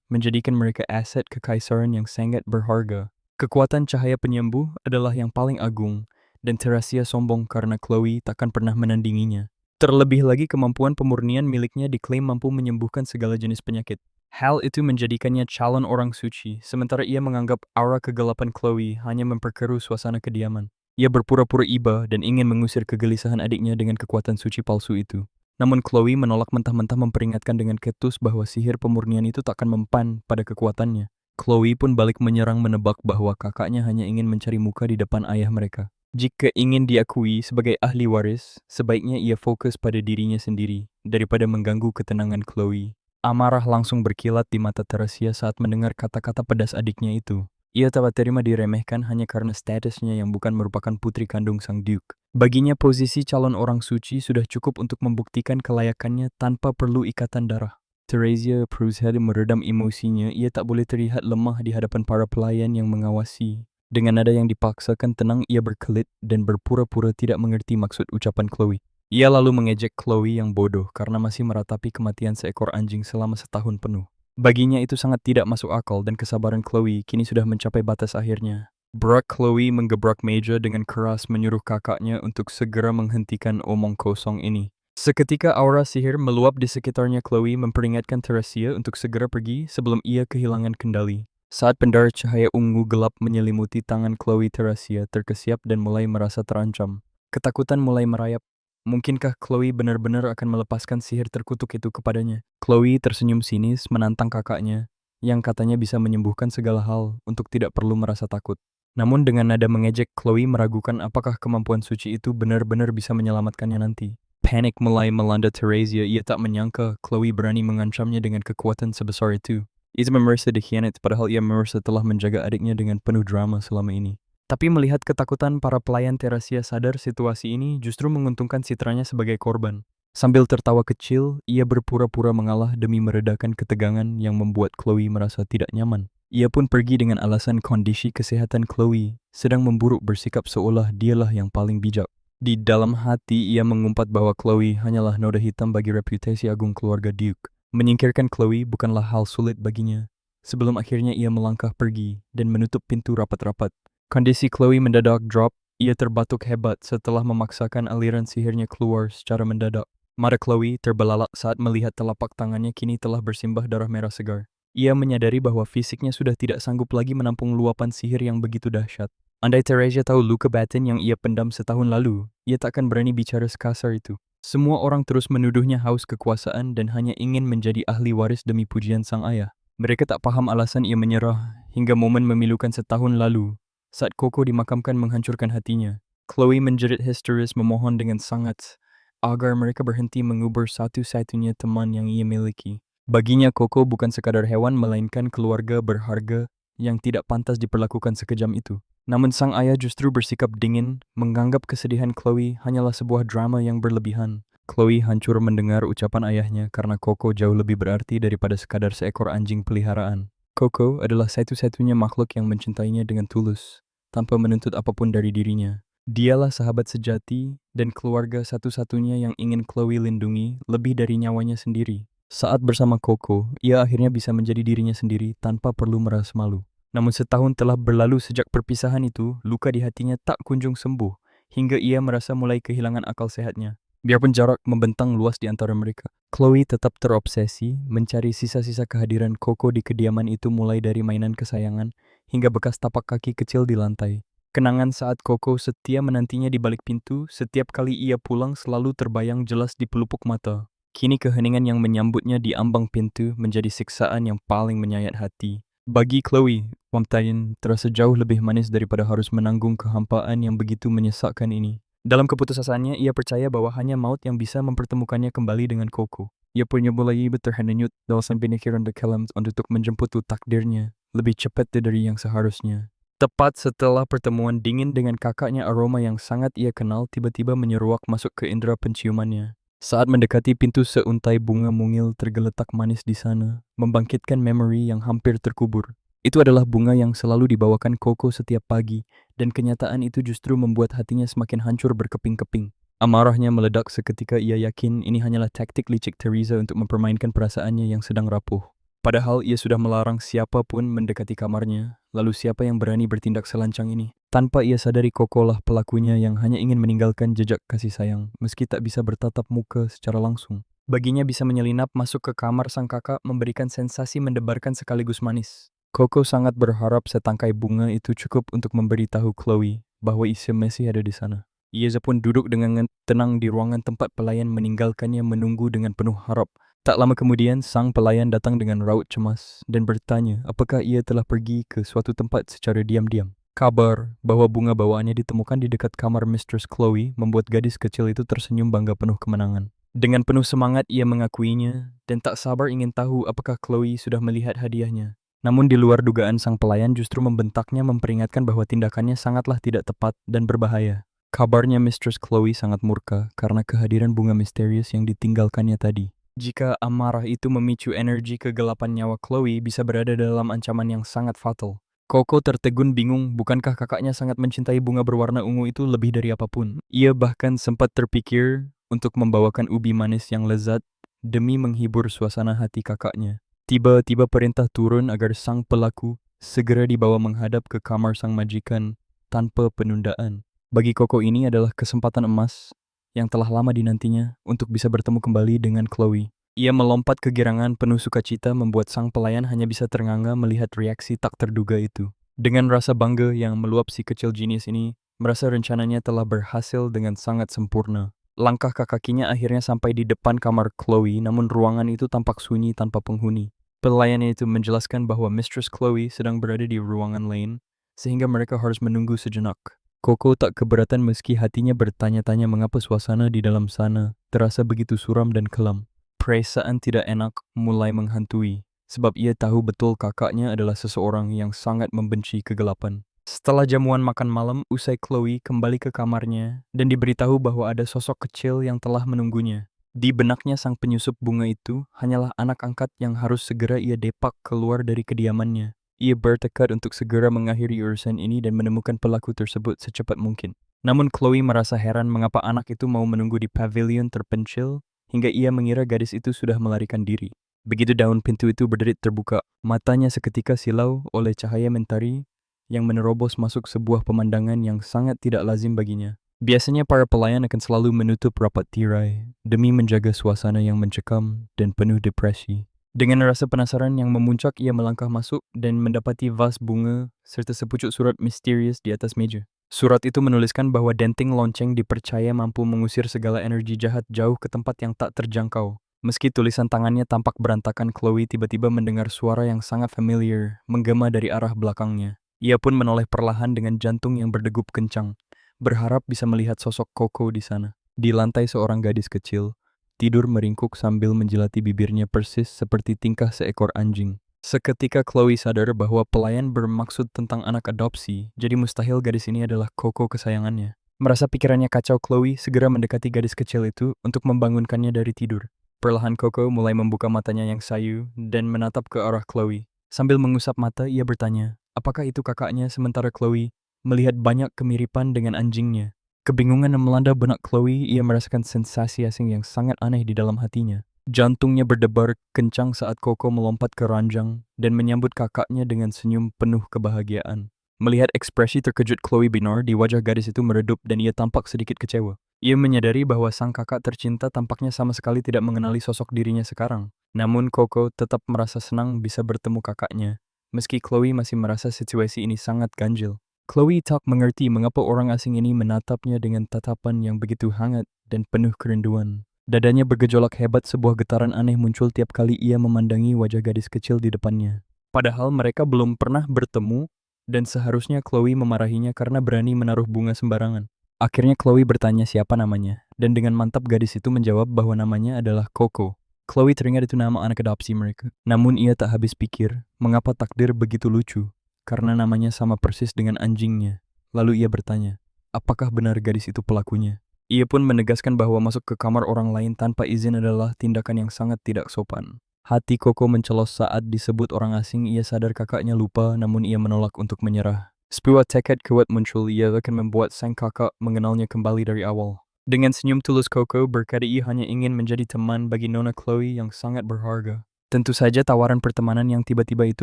menjadikan mereka aset kekaisaran yang sangat berharga. Kekuatan cahaya penyembuh adalah yang paling agung, dan Teresa sombong karena Chloe takkan pernah menandinginya. Terlebih lagi kemampuan pemurnian miliknya diklaim mampu menyembuhkan segala jenis penyakit. Hal itu menjadikannya calon orang suci, sementara ia menganggap aura kegelapan Chloe hanya memperkeruh suasana kediaman. Ia berpura-pura iba dan ingin mengusir kegelisahan adiknya dengan kekuatan suci palsu itu. Namun Chloe menolak mentah-mentah, memperingatkan dengan ketus bahwa sihir pemurnian itu takkan mempan pada kekuatannya. Chloe pun balik menyerang, menebak bahwa kakaknya hanya ingin mencari muka di depan ayah mereka. Jika ingin diakui sebagai ahli waris, sebaiknya ia fokus pada dirinya sendiri, daripada mengganggu ketenangan Chloe. Amarah langsung berkilat di mata Teresia saat mendengar kata-kata pedas adiknya itu. Ia tak terima diremehkan hanya karena statusnya yang bukan merupakan putri kandung sang Duke. Baginya posisi calon orang suci sudah cukup untuk membuktikan kelayakannya tanpa perlu ikatan darah. Teresia berusaha meredam emosinya, ia tak boleh terlihat lemah di hadapan para pelayan yang mengawasi. Dengan nada yang dipaksakan tenang, ia berkelit dan berpura-pura tidak mengerti maksud ucapan Chloe. Ia lalu mengejek Chloe yang bodoh karena masih meratapi kematian seekor anjing selama setahun penuh. Baginya itu sangat tidak masuk akal dan kesabaran Chloe kini sudah mencapai batas akhirnya. Chloe menggebrak meja dengan keras menyuruh kakaknya untuk segera menghentikan omong kosong ini. Seketika aura sihir meluap di sekitarnya Chloe memperingatkan Teresia untuk segera pergi sebelum ia kehilangan kendali. Saat pendar cahaya ungu gelap menyelimuti tangan Chloe, Teresia terkesiap dan mulai merasa terancam. Ketakutan mulai merayap. Mungkinkah Chloe benar-benar akan melepaskan sihir terkutuk itu kepadanya? Chloe tersenyum sinis menantang kakaknya, yang katanya bisa menyembuhkan segala hal untuk tidak perlu merasa takut. Namun dengan nada mengejek, Chloe meragukan apakah kemampuan suci itu benar-benar bisa menyelamatkannya nanti. Panik mulai melanda Teresia, ia tak menyangka Chloe berani mengancamnya dengan kekuatan sebesar itu. Ia merasa dikhianati padahal ia merasa telah menjaga adiknya dengan penuh drama selama ini. Tapi melihat ketakutan para pelayan, Teresia sadar situasi ini justru menguntungkan citranya sebagai korban. Sambil tertawa kecil, ia berpura-pura mengalah demi meredakan ketegangan yang membuat Chloe merasa tidak nyaman. Ia pun pergi dengan alasan kondisi kesehatan Chloe sedang memburuk, bersikap seolah dialah yang paling bijak. Di dalam hati ia mengumpat bahwa Chloe hanyalah noda hitam bagi reputasi agung keluarga Duke. Menyingkirkan Chloe bukanlah hal sulit baginya. Sebelum akhirnya ia melangkah pergi dan menutup pintu rapat-rapat. Kondisi Chloe mendadak drop, ia terbatuk hebat setelah memaksakan aliran sihirnya keluar secara mendadak. Mata Chloe terbelalak saat melihat telapak tangannya kini telah bersimbah darah merah segar. Ia menyadari bahwa fisiknya sudah tidak sanggup lagi menampung luapan sihir yang begitu dahsyat. Andai Teresia tahu luka batin yang ia pendam setahun lalu, ia takkan berani bicara sekasar itu. Semua orang terus menuduhnya haus kekuasaan dan hanya ingin menjadi ahli waris demi pujian sang ayah. Mereka tak paham alasan ia menyerah hingga momen memilukan setahun lalu. Saat Coco dimakamkan menghancurkan hatinya, Chloe menjerit histeris memohon dengan sangat agar mereka berhenti mengubur satu-satunya teman yang ia miliki. Baginya Coco bukan sekadar hewan melainkan keluarga berharga yang tidak pantas diperlakukan sekejam itu. Namun sang ayah justru bersikap dingin, menganggap kesedihan Chloe hanyalah sebuah drama yang berlebihan. Chloe hancur mendengar ucapan ayahnya karena Coco jauh lebih berarti daripada sekadar seekor anjing peliharaan. Coco adalah satu-satunya makhluk yang mencintainya dengan tulus, tanpa menuntut apapun dari dirinya. Dialah sahabat sejati dan keluarga satu-satunya yang ingin Chloe lindungi lebih dari nyawanya sendiri. Saat bersama Coco, ia akhirnya bisa menjadi dirinya sendiri tanpa perlu merasa malu. Namun setahun telah berlalu sejak perpisahan itu, luka di hatinya tak kunjung sembuh, hingga ia merasa mulai kehilangan akal sehatnya. Biarpun jarak membentang luas di antara mereka, Chloe tetap terobsesi mencari sisa-sisa kehadiran Coco di kediaman itu, mulai dari mainan kesayangan hingga bekas tapak kaki kecil di lantai. Kenangan saat Coco setia menantinya di balik pintu, setiap kali ia pulang selalu terbayang jelas di pelupuk mata. Kini keheningan yang menyambutnya di ambang pintu menjadi siksaan yang paling menyayat hati. Bagi Chloe, pembantaian terasa jauh lebih manis daripada harus menanggung kehampaan yang begitu menyesakkan ini. Dalam keputusannya, ia percaya bahwa hanya maut yang bisa mempertemukannya kembali dengan Coco. Ia punya mulai terhanyut dalam pemikiran dalam untuk menjemput takdirnya lebih cepat dari yang seharusnya. Tepat setelah pertemuan dingin dengan kakaknya, aroma yang sangat ia kenal tiba-tiba menyeruak masuk ke indera penciumannya. Saat mendekati pintu, seuntai bunga mungil tergeletak manis di sana, membangkitkan memori yang hampir terkubur. Itu adalah bunga yang selalu dibawakan Coco setiap pagi, dan kenyataan itu justru membuat hatinya semakin hancur berkeping-keping. Amarahnya meledak seketika, ia yakin ini hanyalah taktik licik Teresa untuk mempermainkan perasaannya yang sedang rapuh. Padahal ia sudah melarang siapapun mendekati kamarnya, lalu siapa yang berani bertindak selancang ini? Tanpa ia sadari, Coco lah pelakunya yang hanya ingin meninggalkan jejak kasih sayang, meski tak bisa bertatap muka secara langsung. Baginya bisa menyelinap masuk ke kamar sang kakak, memberikan sensasi mendebarkan sekaligus manis. Coco sangat berharap setangkai bunga itu cukup untuk memberitahu Chloe bahwa ia masih ada di sana. Ia pun duduk dengan tenang di ruangan tempat pelayan meninggalkannya menunggu dengan penuh harap. Tak lama kemudian, sang pelayan datang dengan raut cemas dan bertanya apakah ia telah pergi ke suatu tempat secara diam-diam. Kabar bahwa bunga bawaannya ditemukan di dekat kamar Mistress Chloe membuat gadis kecil itu tersenyum bangga penuh kemenangan. Dengan penuh semangat ia mengakuinya, dan tak sabar ingin tahu apakah Chloe sudah melihat hadiahnya. Namun di luar dugaan sang pelayan justru membentaknya memperingatkan bahwa tindakannya sangatlah tidak tepat dan berbahaya. Kabarnya Mistress Chloe sangat murka karena kehadiran bunga misterius yang ditinggalkannya tadi. Jika amarah itu memicu energi kegelapan, nyawa Chloe bisa berada dalam ancaman yang sangat fatal. Coco tertegun bingung, bukankah kakaknya sangat mencintai bunga berwarna ungu itu lebih dari apapun? Ia bahkan sempat terpikir untuk membawakan ubi manis yang lezat demi menghibur suasana hati kakaknya. Tiba-tiba perintah turun agar sang pelaku segera dibawa menghadap ke kamar sang majikan tanpa penundaan. Bagi Coco ini adalah kesempatan emas yang telah lama dinantinya untuk bisa bertemu kembali dengan Chloe. Ia melompat kegirangan penuh sukacita membuat sang pelayan hanya bisa ternganga melihat reaksi tak terduga itu. Dengan rasa bangga yang meluap, si kecil jenius ini merasa rencananya telah berhasil dengan sangat sempurna. Langkah kakinya akhirnya sampai di depan kamar Chloe, namun ruangan itu tampak sunyi tanpa penghuni. Pelayan itu menjelaskan bahwa Mistress Chloe sedang berada di ruangan lain, sehingga mereka harus menunggu sejenak. Coco tak keberatan meski hatinya bertanya-tanya mengapa suasana di dalam sana terasa begitu suram dan kelam. Perasaan tidak enak mulai menghantui, sebab ia tahu betul kakaknya adalah seseorang yang sangat membenci kegelapan. Setelah jamuan makan malam usai, Chloe kembali ke kamarnya dan diberitahu bahwa ada sosok kecil yang telah menunggunya. Di benaknya sang penyusup bunga itu hanyalah anak angkat yang harus segera ia depak keluar dari kediamannya. Ia bertekad untuk segera mengakhiri urusan ini dan menemukan pelaku tersebut secepat mungkin. Namun Chloe merasa heran mengapa anak itu mau menunggu di pavilion terpencil hingga ia mengira gadis itu sudah melarikan diri. Begitu daun pintu itu berderit terbuka, matanya seketika silau oleh cahaya mentari yang menerobos masuk sebuah pemandangan yang sangat tidak lazim baginya. Biasanya para pelayan akan selalu menutup rapat tirai demi menjaga suasana yang mencekam dan penuh depresi. Dengan rasa penasaran yang memuncak, ia melangkah masuk dan mendapati vas bunga serta sepucuk surat misterius di atas meja. Surat itu menuliskan bahwa denting lonceng dipercaya mampu mengusir segala energi jahat jauh ke tempat yang tak terjangkau. Meski tulisan tangannya tampak berantakan, Chloe tiba-tiba mendengar suara yang sangat familiar menggema dari arah belakangnya. Ia pun menoleh perlahan dengan jantung yang berdegup kencang, berharap bisa melihat sosok Coco di sana. Di lantai seorang gadis kecil tidur meringkuk sambil menjilati bibirnya persis seperti tingkah seekor anjing. Seketika Chloe sadar bahwa pelayan bermaksud tentang anak adopsi, jadi mustahil gadis ini adalah Coco kesayangannya. Merasa pikirannya kacau, Chloe segera mendekati gadis kecil itu untuk membangunkannya dari tidur. Perlahan Coco mulai membuka matanya yang sayu dan menatap ke arah Chloe. Sambil mengusap mata, ia bertanya, apakah itu kakaknya, sementara Chloe melihat banyak kemiripan dengan anjingnya. Kebingungan yang melanda benak Chloe, ia merasakan sensasi asing yang sangat aneh di dalam hatinya. Jantungnya berdebar kencang saat Coco melompat ke ranjang dan menyambut kakaknya dengan senyum penuh kebahagiaan. Melihat ekspresi terkejut Chloe Binor di wajah gadis itu meredup dan ia tampak sedikit kecewa. Ia menyadari bahwa sang kakak tercinta tampaknya sama sekali tidak mengenali sosok dirinya sekarang. Namun Coco tetap merasa senang bisa bertemu kakaknya, meski Chloe masih merasa situasi ini sangat ganjil. Chloe tak mengerti mengapa orang asing ini menatapnya dengan tatapan yang begitu hangat dan penuh kerinduan. Dadanya bergejolak hebat, sebuah getaran aneh muncul tiap kali ia memandangi wajah gadis kecil di depannya. Padahal mereka belum pernah bertemu dan seharusnya Chloe memarahinya karena berani menaruh bunga sembarangan. Akhirnya Chloe bertanya siapa namanya, dan dengan mantap gadis itu menjawab bahwa namanya adalah Coco. Chloe teringat itu nama anak adopsi mereka. Namun ia tak habis pikir mengapa takdir begitu lucu. Karena namanya sama persis dengan anjingnya. Lalu ia bertanya, apakah benar gadis itu pelakunya? Ia pun menegaskan bahwa masuk ke kamar orang lain tanpa izin adalah tindakan yang sangat tidak sopan. Hati Coco mencelos saat disebut orang asing. Ia sadar kakaknya lupa, namun ia menolak untuk menyerah. Sebuah tekad kuat muncul, ia akan membuat sang kakak mengenalnya kembali dari awal. Dengan senyum tulus, Coco berkata ia hanya ingin menjadi teman bagi Nona Chloe yang sangat berharga. Tentu saja tawaran pertemanan yang tiba-tiba itu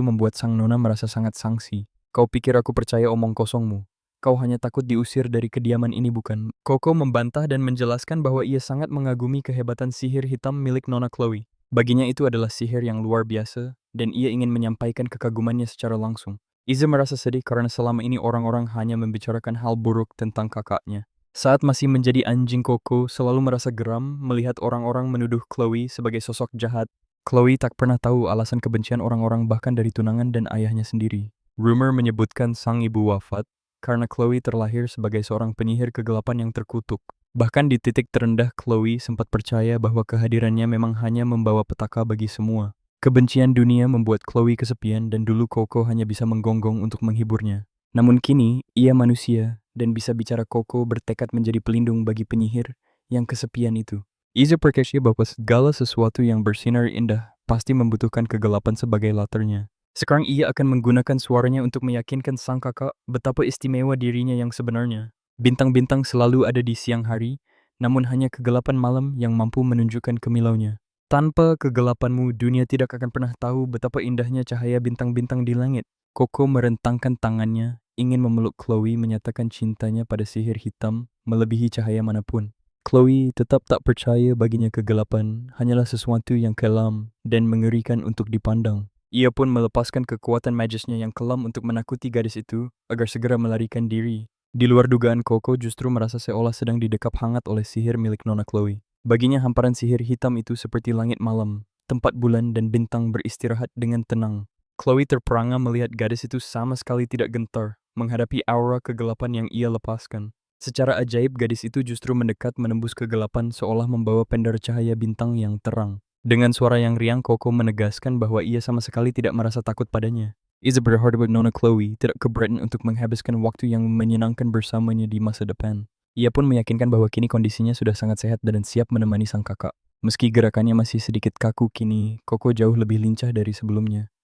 membuat sang nona merasa sangat sangsi. Kau pikir aku percaya omong kosongmu? Kau hanya takut diusir dari kediaman ini, bukan? Coco membantah dan menjelaskan bahwa ia sangat mengagumi kehebatan sihir hitam milik Nona Chloe. Baginya itu adalah sihir yang luar biasa, dan ia ingin menyampaikan kekagumannya secara langsung. Iza merasa sedih karena selama ini orang-orang hanya membicarakan hal buruk tentang kakaknya. Saat masih menjadi anjing, Coco selalu merasa geram melihat orang-orang menuduh Chloe sebagai sosok jahat. Chloe tak pernah tahu alasan kebencian orang-orang, bahkan dari tunangan dan ayahnya sendiri. Rumor menyebutkan sang ibu wafat karena Chloe terlahir sebagai seorang penyihir kegelapan yang terkutuk. Bahkan di titik terendah, Chloe sempat percaya bahwa kehadirannya memang hanya membawa petaka bagi semua. Kebencian dunia membuat Chloe kesepian dan dulu Coco hanya bisa menggonggong untuk menghiburnya. Namun kini, ia manusia dan bisa bicara. Coco bertekad menjadi pelindung bagi penyihir yang kesepian itu. Ia percaya bahwa segala sesuatu yang bersinar indah pasti membutuhkan kegelapan sebagai latarnya. Sekarang ia akan menggunakan suaranya untuk meyakinkan sang kakak betapa istimewa dirinya yang sebenarnya. Bintang-bintang selalu ada di siang hari, namun hanya kegelapan malam yang mampu menunjukkan kimilaunya. Tanpa kegelapanmu, dunia tidak akan pernah tahu betapa indahnya cahaya bintang-bintang di langit. Coco merentangkan tangannya, ingin memeluk Chloe, menyatakan cintanya pada sihir hitam melebihi cahaya manapun. Chloe tetap tak percaya baginya kegelapan hanyalah sesuatu yang kelam dan mengerikan untuk dipandang. Ia pun melepaskan kekuatan magisnya yang kelam untuk menakuti gadis itu agar segera melarikan diri. Di luar dugaan, Coco justru merasa seolah sedang didekap hangat oleh sihir milik Nona Chloe. Baginya hamparan sihir hitam itu seperti langit malam, tempat bulan dan bintang beristirahat dengan tenang. Chloe terperangah melihat gadis itu sama sekali tidak gentar menghadapi aura kegelapan yang ia lepaskan. Secara ajaib, gadis itu justru mendekat menembus kegelapan seolah membawa pendar cahaya bintang yang terang. Dengan suara yang riang, Coco menegaskan bahwa ia sama sekali tidak merasa takut padanya. Ia berharap Nona Chloe tidak keberatan untuk menghabiskan waktu yang menyenangkan bersamanya di masa depan. Ia pun meyakinkan bahwa kini kondisinya sudah sangat sehat dan siap menemani sang kakak. Meski gerakannya masih sedikit kaku kini, Coco jauh lebih lincah dari sebelumnya.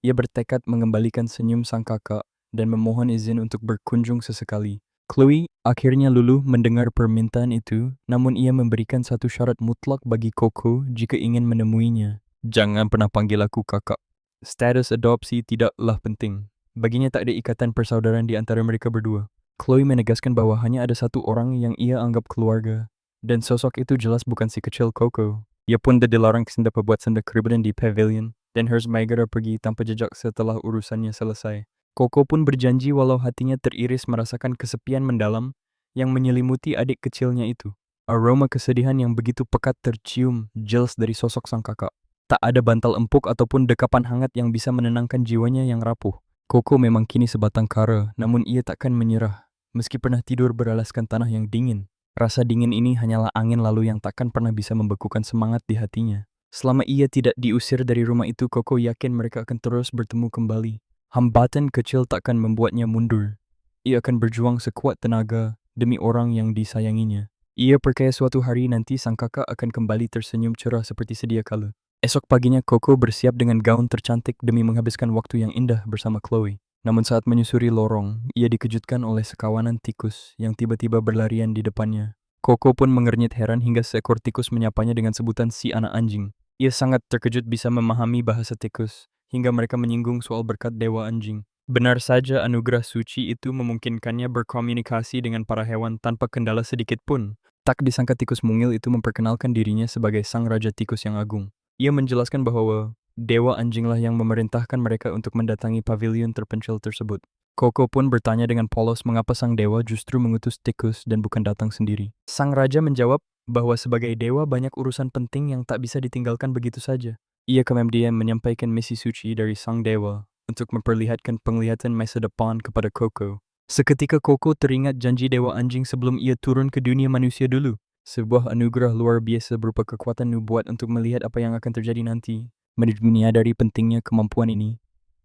Ia bertekad mengembalikan senyum sang kakak dan memohon izin untuk berkunjung sesekali. Chloe akhirnya luluh mendengar permintaan itu, namun ia memberikan satu syarat mutlak bagi Coco jika ingin menemuinya. Jangan pernah panggil aku kakak. Status adopsi tidaklah penting. Baginya tak ada ikatan persaudaraan di antara mereka berdua. Chloe menegaskan bahwa hanya ada satu orang yang ia anggap keluarga, dan sosok itu jelas bukan si kecil Coco. Ia pun dilarang hendak membuat senda keributan di pavilion, dan harus segera pergi tanpa jejak setelah urusannya selesai. Coco pun berjanji walau hatinya teriris merasakan kesepian mendalam yang menyelimuti adik kecilnya itu. Aroma kesedihan yang begitu pekat tercium jelas dari sosok sang kakak. Tak ada bantal empuk ataupun dekapan hangat yang bisa menenangkan jiwanya yang rapuh. Coco memang kini sebatang kara, namun ia takkan menyerah. Meski pernah tidur beralaskan tanah yang dingin, rasa dingin ini hanyalah angin lalu yang takkan pernah bisa membekukan semangat di hatinya. Selama ia tidak diusir dari rumah itu, Coco yakin mereka akan terus bertemu kembali. Hambatan kecil takkan membuatnya mundur. Ia akan berjuang sekuat tenaga demi orang yang disayanginya. Ia percaya suatu hari nanti sang kakak akan kembali tersenyum cerah seperti sedia kala. Esok paginya Coco bersiap dengan gaun tercantik demi menghabiskan waktu yang indah bersama Chloe. Namun saat menyusuri lorong, ia dikejutkan oleh sekawanan tikus yang tiba-tiba berlarian di depannya. Coco pun mengernyit heran hingga seekor tikus menyapanya dengan sebutan si anak anjing. Ia sangat terkejut bisa memahami bahasa tikus, hingga mereka menyinggung soal berkat dewa anjing. Benar saja, anugerah suci itu memungkinkannya berkomunikasi dengan para hewan tanpa kendala sedikit pun. Tak disangka tikus mungil itu memperkenalkan dirinya sebagai sang raja tikus yang agung. Ia menjelaskan bahwa dewa anjinglah yang memerintahkan mereka untuk mendatangi pavilion terpencil tersebut. Coco pun bertanya dengan polos mengapa sang dewa justru mengutus tikus dan bukan datang sendiri. Sang raja menjawab bahwa sebagai dewa banyak urusan penting yang tak bisa ditinggalkan begitu saja. Ia kemudian menyampaikan misi suci dari sang dewa untuk memperlihatkan penglihatan masa depan kepada Coco. Seketika Coco teringat janji dewa anjing sebelum ia turun ke dunia manusia dulu. Sebuah anugerah luar biasa berupa kekuatan nubuat untuk melihat apa yang akan terjadi nanti. Menyadari pentingnya kemampuan ini,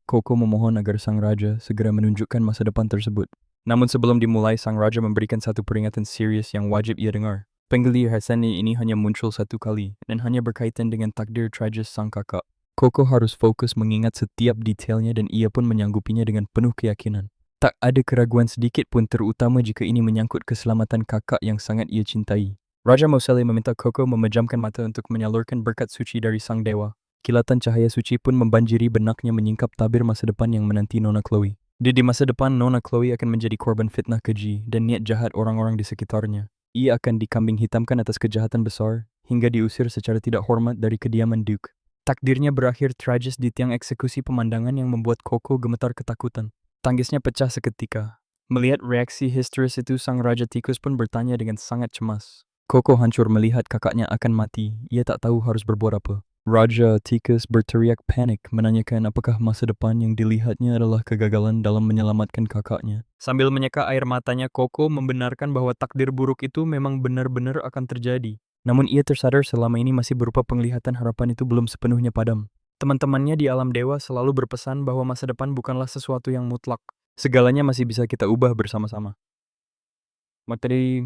Coco memohon agar sang raja segera menunjukkan masa depan tersebut. Namun sebelum dimulai, sang raja memberikan satu peringatan serius yang wajib ia dengar. Penglihatan ini hanya muncul satu kali dan hanya berkaitan dengan takdir tragis sang kakak. Coco harus fokus mengingat setiap detailnya dan ia pun menyanggupinya dengan penuh keyakinan. Tak ada keraguan sedikit pun, terutama jika ini menyangkut keselamatan kakak yang sangat ia cintai. Raja Mosele meminta Coco memejamkan mata untuk menyalurkan berkat suci dari sang dewa. Kilatan cahaya suci pun membanjiri benaknya menyingkap tabir masa depan yang menanti Nona Chloe. Di masa depan, Nona Chloe akan menjadi korban fitnah keji dan niat jahat orang-orang di sekitarnya. Ia akan dikambing hitamkan atas kejahatan besar, hingga diusir secara tidak hormat dari kediaman Duke. Takdirnya berakhir tragis di tiang eksekusi pemandangan yang membuat Coco gemetar ketakutan. Tangisnya pecah seketika. Melihat reaksi histeris itu, sang Raja Tikus pun bertanya dengan sangat cemas. Coco hancur melihat kakaknya akan mati, ia tak tahu harus berbuat apa. Raja Tikus berteriak panik menanyakan apakah masa depan yang dilihatnya adalah kegagalan dalam menyelamatkan kakaknya. Sambil menyeka air matanya, Koko membenarkan bahwa takdir buruk itu memang benar-benar akan terjadi. Namun ia tersadar selama ini masih berupa penglihatan harapan itu belum sepenuhnya padam. Teman-temannya di alam dewa selalu berpesan bahwa masa depan bukanlah sesuatu yang mutlak. Segalanya masih bisa kita ubah bersama-sama. Materi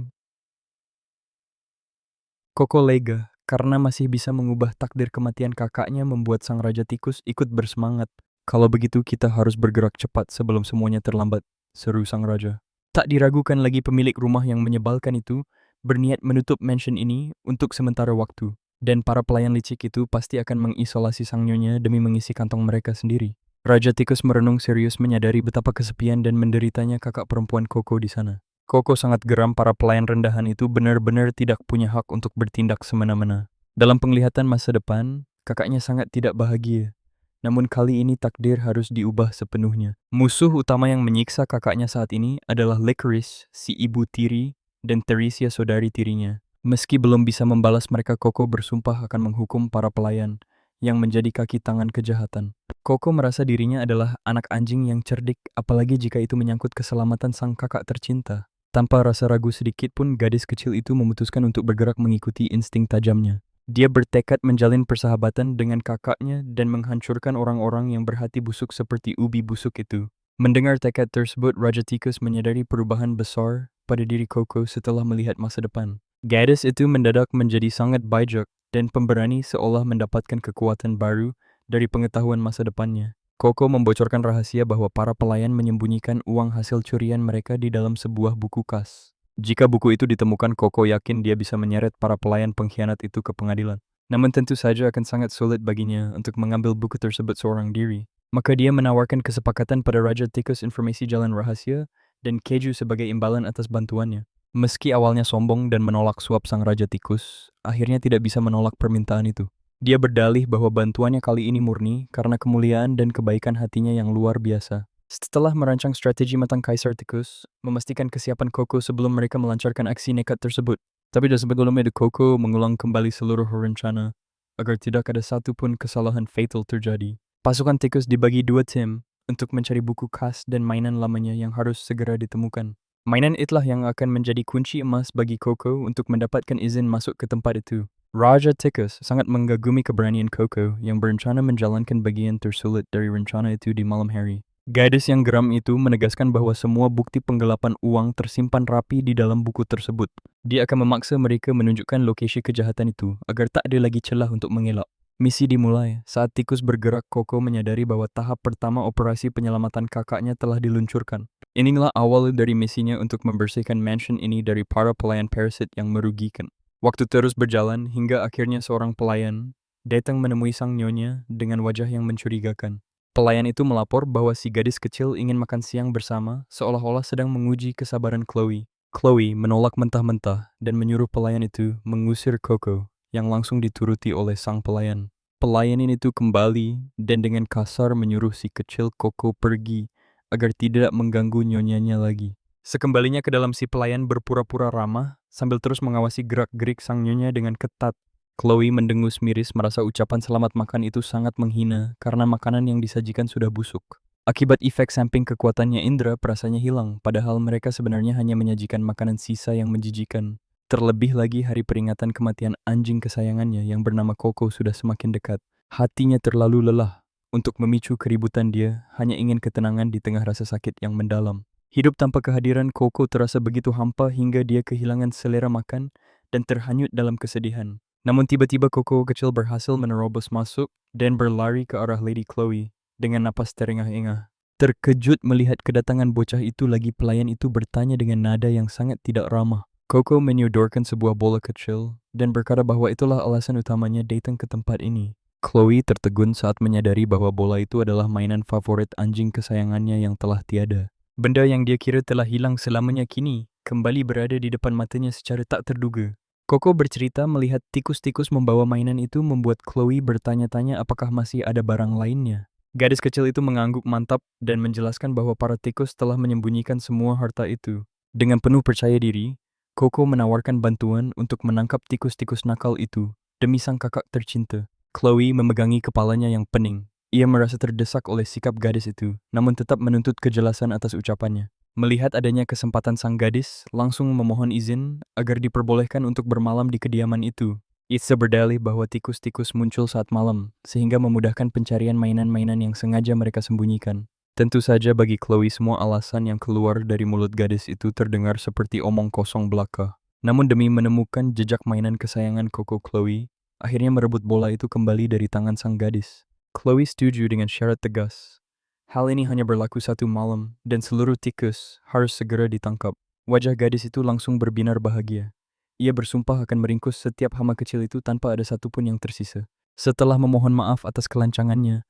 Koko lega, karena masih bisa mengubah takdir kematian kakaknya membuat sang Raja Tikus ikut bersemangat. Kalau begitu kita harus bergerak cepat sebelum semuanya terlambat, seru sang Raja. Tak diragukan lagi pemilik rumah yang menyebalkan itu, berniat menutup mansion ini untuk sementara waktu. Dan para pelayan licik itu pasti akan mengisolasi sang nyonya demi mengisi kantong mereka sendiri. Raja Tikus merenung serius menyadari betapa kesepian dan menderitanya kakak perempuan Koko di sana. Koko sangat geram para pelayan rendahan itu benar-benar tidak punya hak untuk bertindak semena-mena. Dalam penglihatan masa depan, kakaknya sangat tidak bahagia. Namun kali ini takdir harus diubah sepenuhnya. Musuh utama yang menyiksa kakaknya saat ini adalah Licorice, si ibu tiri, dan Theresia saudari tirinya. Meski belum bisa membalas mereka, Koko bersumpah akan menghukum para pelayan yang menjadi kaki tangan kejahatan. Koko merasa dirinya adalah anak anjing yang cerdik, apalagi jika itu menyangkut keselamatan sang kakak tercinta. Tanpa rasa ragu sedikit pun, gadis kecil itu memutuskan untuk bergerak mengikuti insting tajamnya. Dia bertekad menjalin persahabatan dengan kakaknya dan menghancurkan orang-orang yang berhati busuk seperti ubi busuk itu. Mendengar tekad tersebut, Raja Tikus menyadari perubahan besar pada diri Koko setelah melihat masa depan. Gadis itu mendadak menjadi sangat bijak dan pemberani, seolah mendapatkan kekuatan baru dari pengetahuan masa depannya. Koko membocorkan rahasia bahwa para pelayan menyembunyikan uang hasil curian mereka di dalam sebuah buku kas. Jika buku itu ditemukan, Koko yakin dia bisa menyeret para pelayan pengkhianat itu ke pengadilan. Namun tentu saja akan sangat sulit baginya untuk mengambil buku tersebut seorang diri. Maka dia menawarkan kesepakatan pada Raja Tikus informasi jalan rahasia dan keju sebagai imbalan atas bantuannya. Meski awalnya sombong dan menolak suap sang Raja Tikus, akhirnya tidak bisa menolak permintaan itu. Dia berdalih bahwa bantuannya kali ini murni karena kemuliaan dan kebaikan hatinya yang luar biasa. Setelah merancang strategi matang Kaisar Tikus, memastikan kesiapan Koko sebelum mereka melancarkan aksi nekat tersebut. Tapi sebelumnya Koko mengulang kembali seluruh rencana agar tidak ada satupun kesalahan fatal terjadi. Pasukan Tikus dibagi dua tim untuk mencari buku khas dan mainan lamanya yang harus segera ditemukan. Mainan itulah yang akan menjadi kunci emas bagi Koko untuk mendapatkan izin masuk ke tempat itu. Raja Tikus sangat mengagumi keberanian Koko yang berencana menjalankan bagian tersulit dari rencana itu di malam hari. Gadis yang geram itu menegaskan bahwa semua bukti penggelapan uang tersimpan rapi di dalam buku tersebut. Dia akan memaksa mereka menunjukkan lokasi kejahatan itu agar tak ada lagi celah untuk mengelak. Misi dimulai. Saat Tikus bergerak, Koko menyadari bahwa tahap pertama operasi penyelamatan kakaknya telah diluncurkan. Inilah awal dari misinya untuk membersihkan mansion ini dari para pelayan parasit yang merugikan. Waktu terus berjalan hingga akhirnya seorang pelayan datang menemui sang nyonya dengan wajah yang mencurigakan. Pelayan itu melapor bahwa si gadis kecil ingin makan siang bersama, seolah-olah sedang menguji kesabaran Chloe. Chloe menolak mentah-mentah dan menyuruh pelayan itu mengusir Koko, yang langsung dituruti oleh sang pelayan. Pelayan itu kembali dan dengan kasar menyuruh si kecil Koko pergi agar tidak mengganggu nyonyanya lagi. Sekembalinya ke dalam, si pelayan berpura-pura ramah sambil terus mengawasi gerak-gerik sang nyonya dengan ketat. Chloe mendengus miris merasa ucapan selamat makan itu sangat menghina karena makanan yang disajikan sudah busuk. Akibat efek samping kekuatannya indera, perasaannya hilang, padahal mereka sebenarnya hanya menyajikan makanan sisa yang menjijikan. Terlebih lagi hari peringatan kematian anjing kesayangannya yang bernama Koko sudah semakin dekat. Hatinya terlalu lelah untuk memicu keributan, dia hanya ingin ketenangan di tengah rasa sakit yang mendalam. Hidup tanpa kehadiran Koko terasa begitu hampa hingga dia kehilangan selera makan dan terhanyut dalam kesedihan. Namun tiba-tiba Koko kecil berhasil menerobos masuk dan berlari ke arah Lady Chloe dengan napas terengah-engah. Terkejut melihat kedatangan bocah itu lagi, pelayan itu bertanya dengan nada yang sangat tidak ramah. Koko menyodorkan sebuah bola kecil dan berkata bahwa itulah alasan utamanya datang ke tempat ini. Chloe tertegun saat menyadari bahwa bola itu adalah mainan favorit anjing kesayangannya yang telah tiada. Benda yang dia kira telah hilang selamanya kini kembali berada di depan matanya secara tak terduga. Koko bercerita melihat tikus-tikus membawa mainan itu membuat Chloe bertanya-tanya apakah masih ada barang lainnya. Gadis kecil itu mengangguk mantap dan menjelaskan bahwa para tikus telah menyembunyikan semua harta itu. Dengan penuh percaya diri, Koko menawarkan bantuan untuk menangkap tikus-tikus nakal itu demi sang kakak tercinta. Chloe memegangi kepalanya yang pening. Ia merasa terdesak oleh sikap gadis itu, namun tetap menuntut kejelasan atas ucapannya. Melihat adanya kesempatan sang gadis, langsung memohon izin agar diperbolehkan untuk bermalam di kediaman itu. Isa berdalih bahwa tikus-tikus muncul saat malam, sehingga memudahkan pencarian mainan-mainan yang sengaja mereka sembunyikan. Tentu saja bagi Chloe semua alasan yang keluar dari mulut gadis itu terdengar seperti omong kosong belaka. Namun demi menemukan jejak mainan kesayangan Coco Chloe, akhirnya merebut bola itu kembali dari tangan sang gadis. Chloe setuju dengan syarat tegas. Hal ini hanya berlaku satu malam, dan seluruh tikus harus segera ditangkap. Wajah gadis itu langsung berbinar bahagia. Ia bersumpah akan meringkus setiap hama kecil itu tanpa ada satupun yang tersisa. Setelah memohon maaf atas kelancangannya,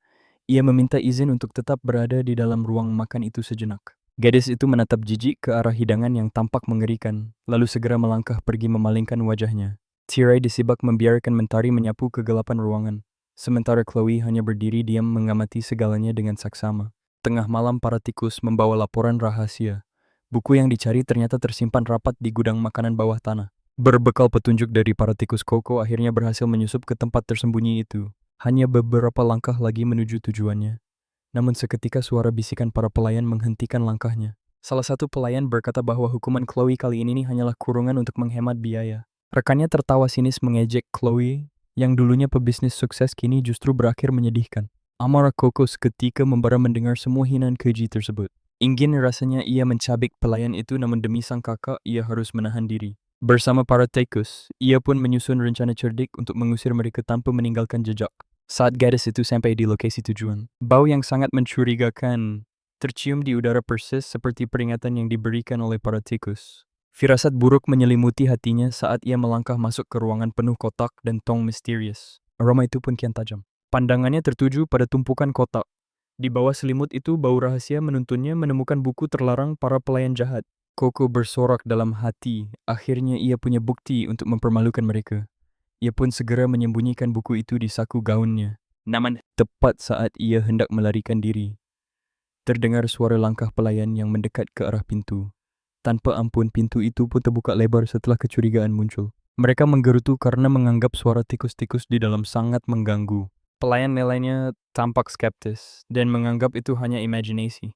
ia meminta izin untuk tetap berada di dalam ruang makan itu sejenak. Gadis itu menatap jijik ke arah hidangan yang tampak mengerikan, lalu segera melangkah pergi memalingkan wajahnya. Tirai disibak membiarkan mentari menyapu kegelapan ruangan. Sementara Chloe hanya berdiri diam mengamati segalanya dengan saksama. Tengah malam para tikus membawa laporan rahasia. Buku yang dicari ternyata tersimpan rapat di gudang makanan bawah tanah. Berbekal petunjuk dari para tikus Coco akhirnya berhasil menyusup ke tempat tersembunyi itu. Hanya beberapa langkah lagi menuju tujuannya. Namun seketika suara bisikan para pelayan menghentikan langkahnya. Salah satu pelayan berkata bahwa hukuman Chloe kali ini hanyalah kurungan untuk menghemat biaya. Rekannya tertawa sinis mengejek Chloe, yang dulunya pebisnis sukses kini justru berakhir menyedihkan. Amarah Coco seketika membara mendengar semua hinaan keji tersebut. Ingin rasanya ia mencabik pelayan itu, namun demi sang kakak ia harus menahan diri. Bersama para tikus, ia pun menyusun rencana cerdik untuk mengusir mereka tanpa meninggalkan jejak. Saat gadis itu sampai di lokasi tujuan, bau yang sangat mencurigakan tercium di udara persis seperti peringatan yang diberikan oleh para tikus. Firasat buruk menyelimuti hatinya saat ia melangkah masuk ke ruangan penuh kotak dan tong misterius. Aroma itu pun kian tajam. Pandangannya tertuju pada tumpukan kotak. Di bawah selimut itu bau rahasia menuntunnya menemukan buku terlarang para pelayan jahat. Coco bersorak dalam hati, akhirnya ia punya bukti untuk mempermalukan mereka. Ia pun segera menyembunyikan buku itu di saku gaunnya. Namun, tepat saat ia hendak melarikan diri, terdengar suara langkah pelayan yang mendekat ke arah pintu. Tanpa ampun pintu itu pun terbuka lebar setelah kecurigaan muncul. Mereka menggerutu karena menganggap suara tikus-tikus di dalam sangat mengganggu. Pelayan lainnya tampak skeptis dan menganggap itu hanya imajinasi.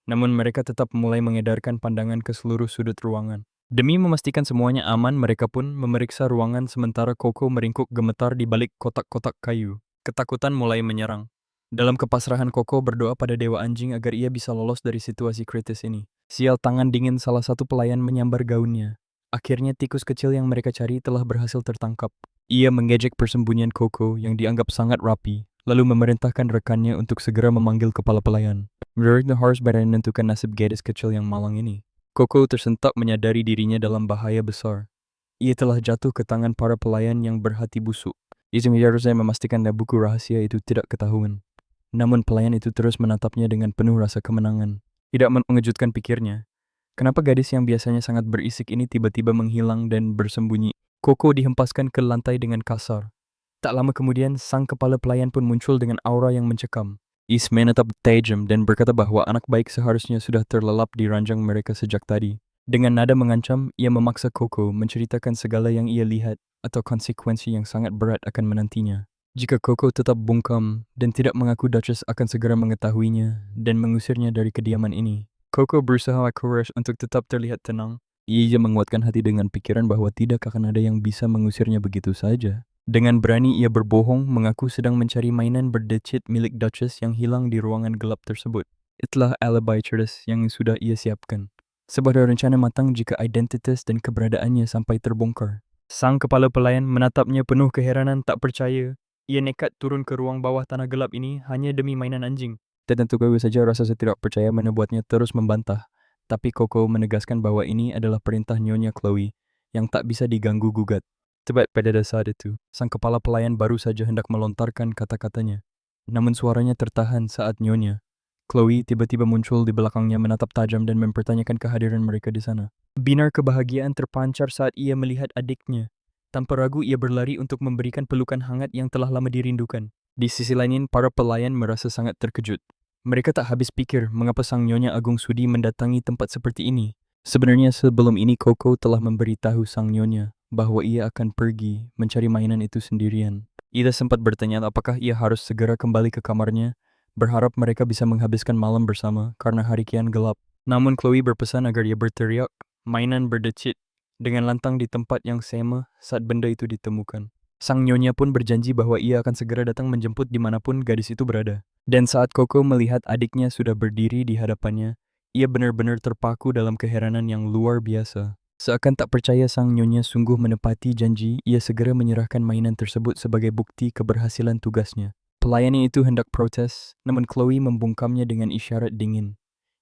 Namun mereka tetap mulai mengedarkan pandangan ke seluruh sudut ruangan. Demi memastikan semuanya aman, mereka pun memeriksa ruangan sementara Coco meringkuk gemetar di balik kotak-kotak kayu. Ketakutan mulai menyerang. Dalam kepasrahan, Coco berdoa pada Dewa Anjing agar ia bisa lolos dari situasi kritis ini. Sial, tangan dingin salah satu pelayan menyambar gaunnya. Akhirnya tikus kecil yang mereka cari telah berhasil tertangkap. Ia mengejek persembunyian Coco yang dianggap sangat rapi, lalu memerintahkan rekannya untuk segera memanggil kepala pelayan. Mereka harus menentukan nasib gadis kecil yang malang ini. Coco tersentak menyadari dirinya dalam bahaya besar. Ia telah jatuh ke tangan para pelayan yang berhati busuk. Ia harusnya memastikan bahwa buku rahasia itu tidak ketahuan. Namun pelayan itu terus menatapnya dengan penuh rasa kemenangan. Tidak mengejutkan pikirnya. Kenapa gadis yang biasanya sangat berisik ini tiba-tiba menghilang dan bersembunyi? Coco dihempaskan ke lantai dengan kasar. Tak lama kemudian, sang kepala pelayan pun muncul dengan aura yang mencekam. Ia menatap tajam dan berkata bahwa anak baik seharusnya sudah terlelap di ranjang mereka sejak tadi. Dengan nada mengancam, ia memaksa Coco menceritakan segala yang ia lihat atau konsekuensi yang sangat berat akan menantinya. Jika Coco tetap bungkam dan tidak mengaku, Duchess akan segera mengetahuinya dan mengusirnya dari kediaman ini. Coco berusaha keras untuk tetap terlihat tenang. Ia menguatkan hati dengan pikiran bahwa tidak akan ada yang bisa mengusirnya begitu saja. Dengan berani ia berbohong mengaku sedang mencari mainan berdecit milik Duchess yang hilang di ruangan gelap tersebut. Itulah alibi cerdas yang sudah ia siapkan. Sebuah rencana matang jika identitas dan keberadaannya sampai terbongkar. Sang kepala pelayan menatapnya penuh keheranan, tak percaya. Ia nekat turun ke ruang bawah tanah gelap ini hanya demi mainan anjing. Tentu saja rasa tidak percaya membuatnya terus membantah. Tapi Coco menegaskan bahwa ini adalah perintah Nyonya Chloe yang tak bisa diganggu-gugat. Tepat pada saat itu, sang kepala pelayan baru saja hendak melontarkan kata-katanya. Namun suaranya tertahan saat Nyonya Chloe tiba-tiba muncul di belakangnya menatap tajam dan mempertanyakan kehadiran mereka di sana. Binar kebahagiaan terpancar saat ia melihat adiknya. Tanpa ragu ia berlari untuk memberikan pelukan hangat yang telah lama dirindukan. Di sisi lain, para pelayan merasa sangat terkejut. Mereka tak habis pikir mengapa sang Nyonya Agung sudi mendatangi tempat seperti ini. Sebenarnya sebelum ini Coco telah memberitahu sang Nyonya bahwa ia akan pergi mencari mainan itu sendirian. Ida sempat bertanya apakah ia harus segera kembali ke kamarnya, berharap mereka bisa menghabiskan malam bersama karena hari kian gelap. Namun Chloe berpesan agar ia berteriak, mainan berdecit, dengan lantang di tempat yang sama saat benda itu ditemukan. Sang nyonya pun berjanji bahwa ia akan segera datang menjemput dimanapun gadis itu berada. Dan saat Coco melihat adiknya sudah berdiri di hadapannya, ia benar-benar terpaku dalam keheranan yang luar biasa. Seakan tak percaya sang nyonya sungguh menepati janji, ia segera menyerahkan mainan tersebut sebagai bukti keberhasilan tugasnya. Pelayan itu hendak protes, namun Chloe membungkamnya dengan isyarat dingin.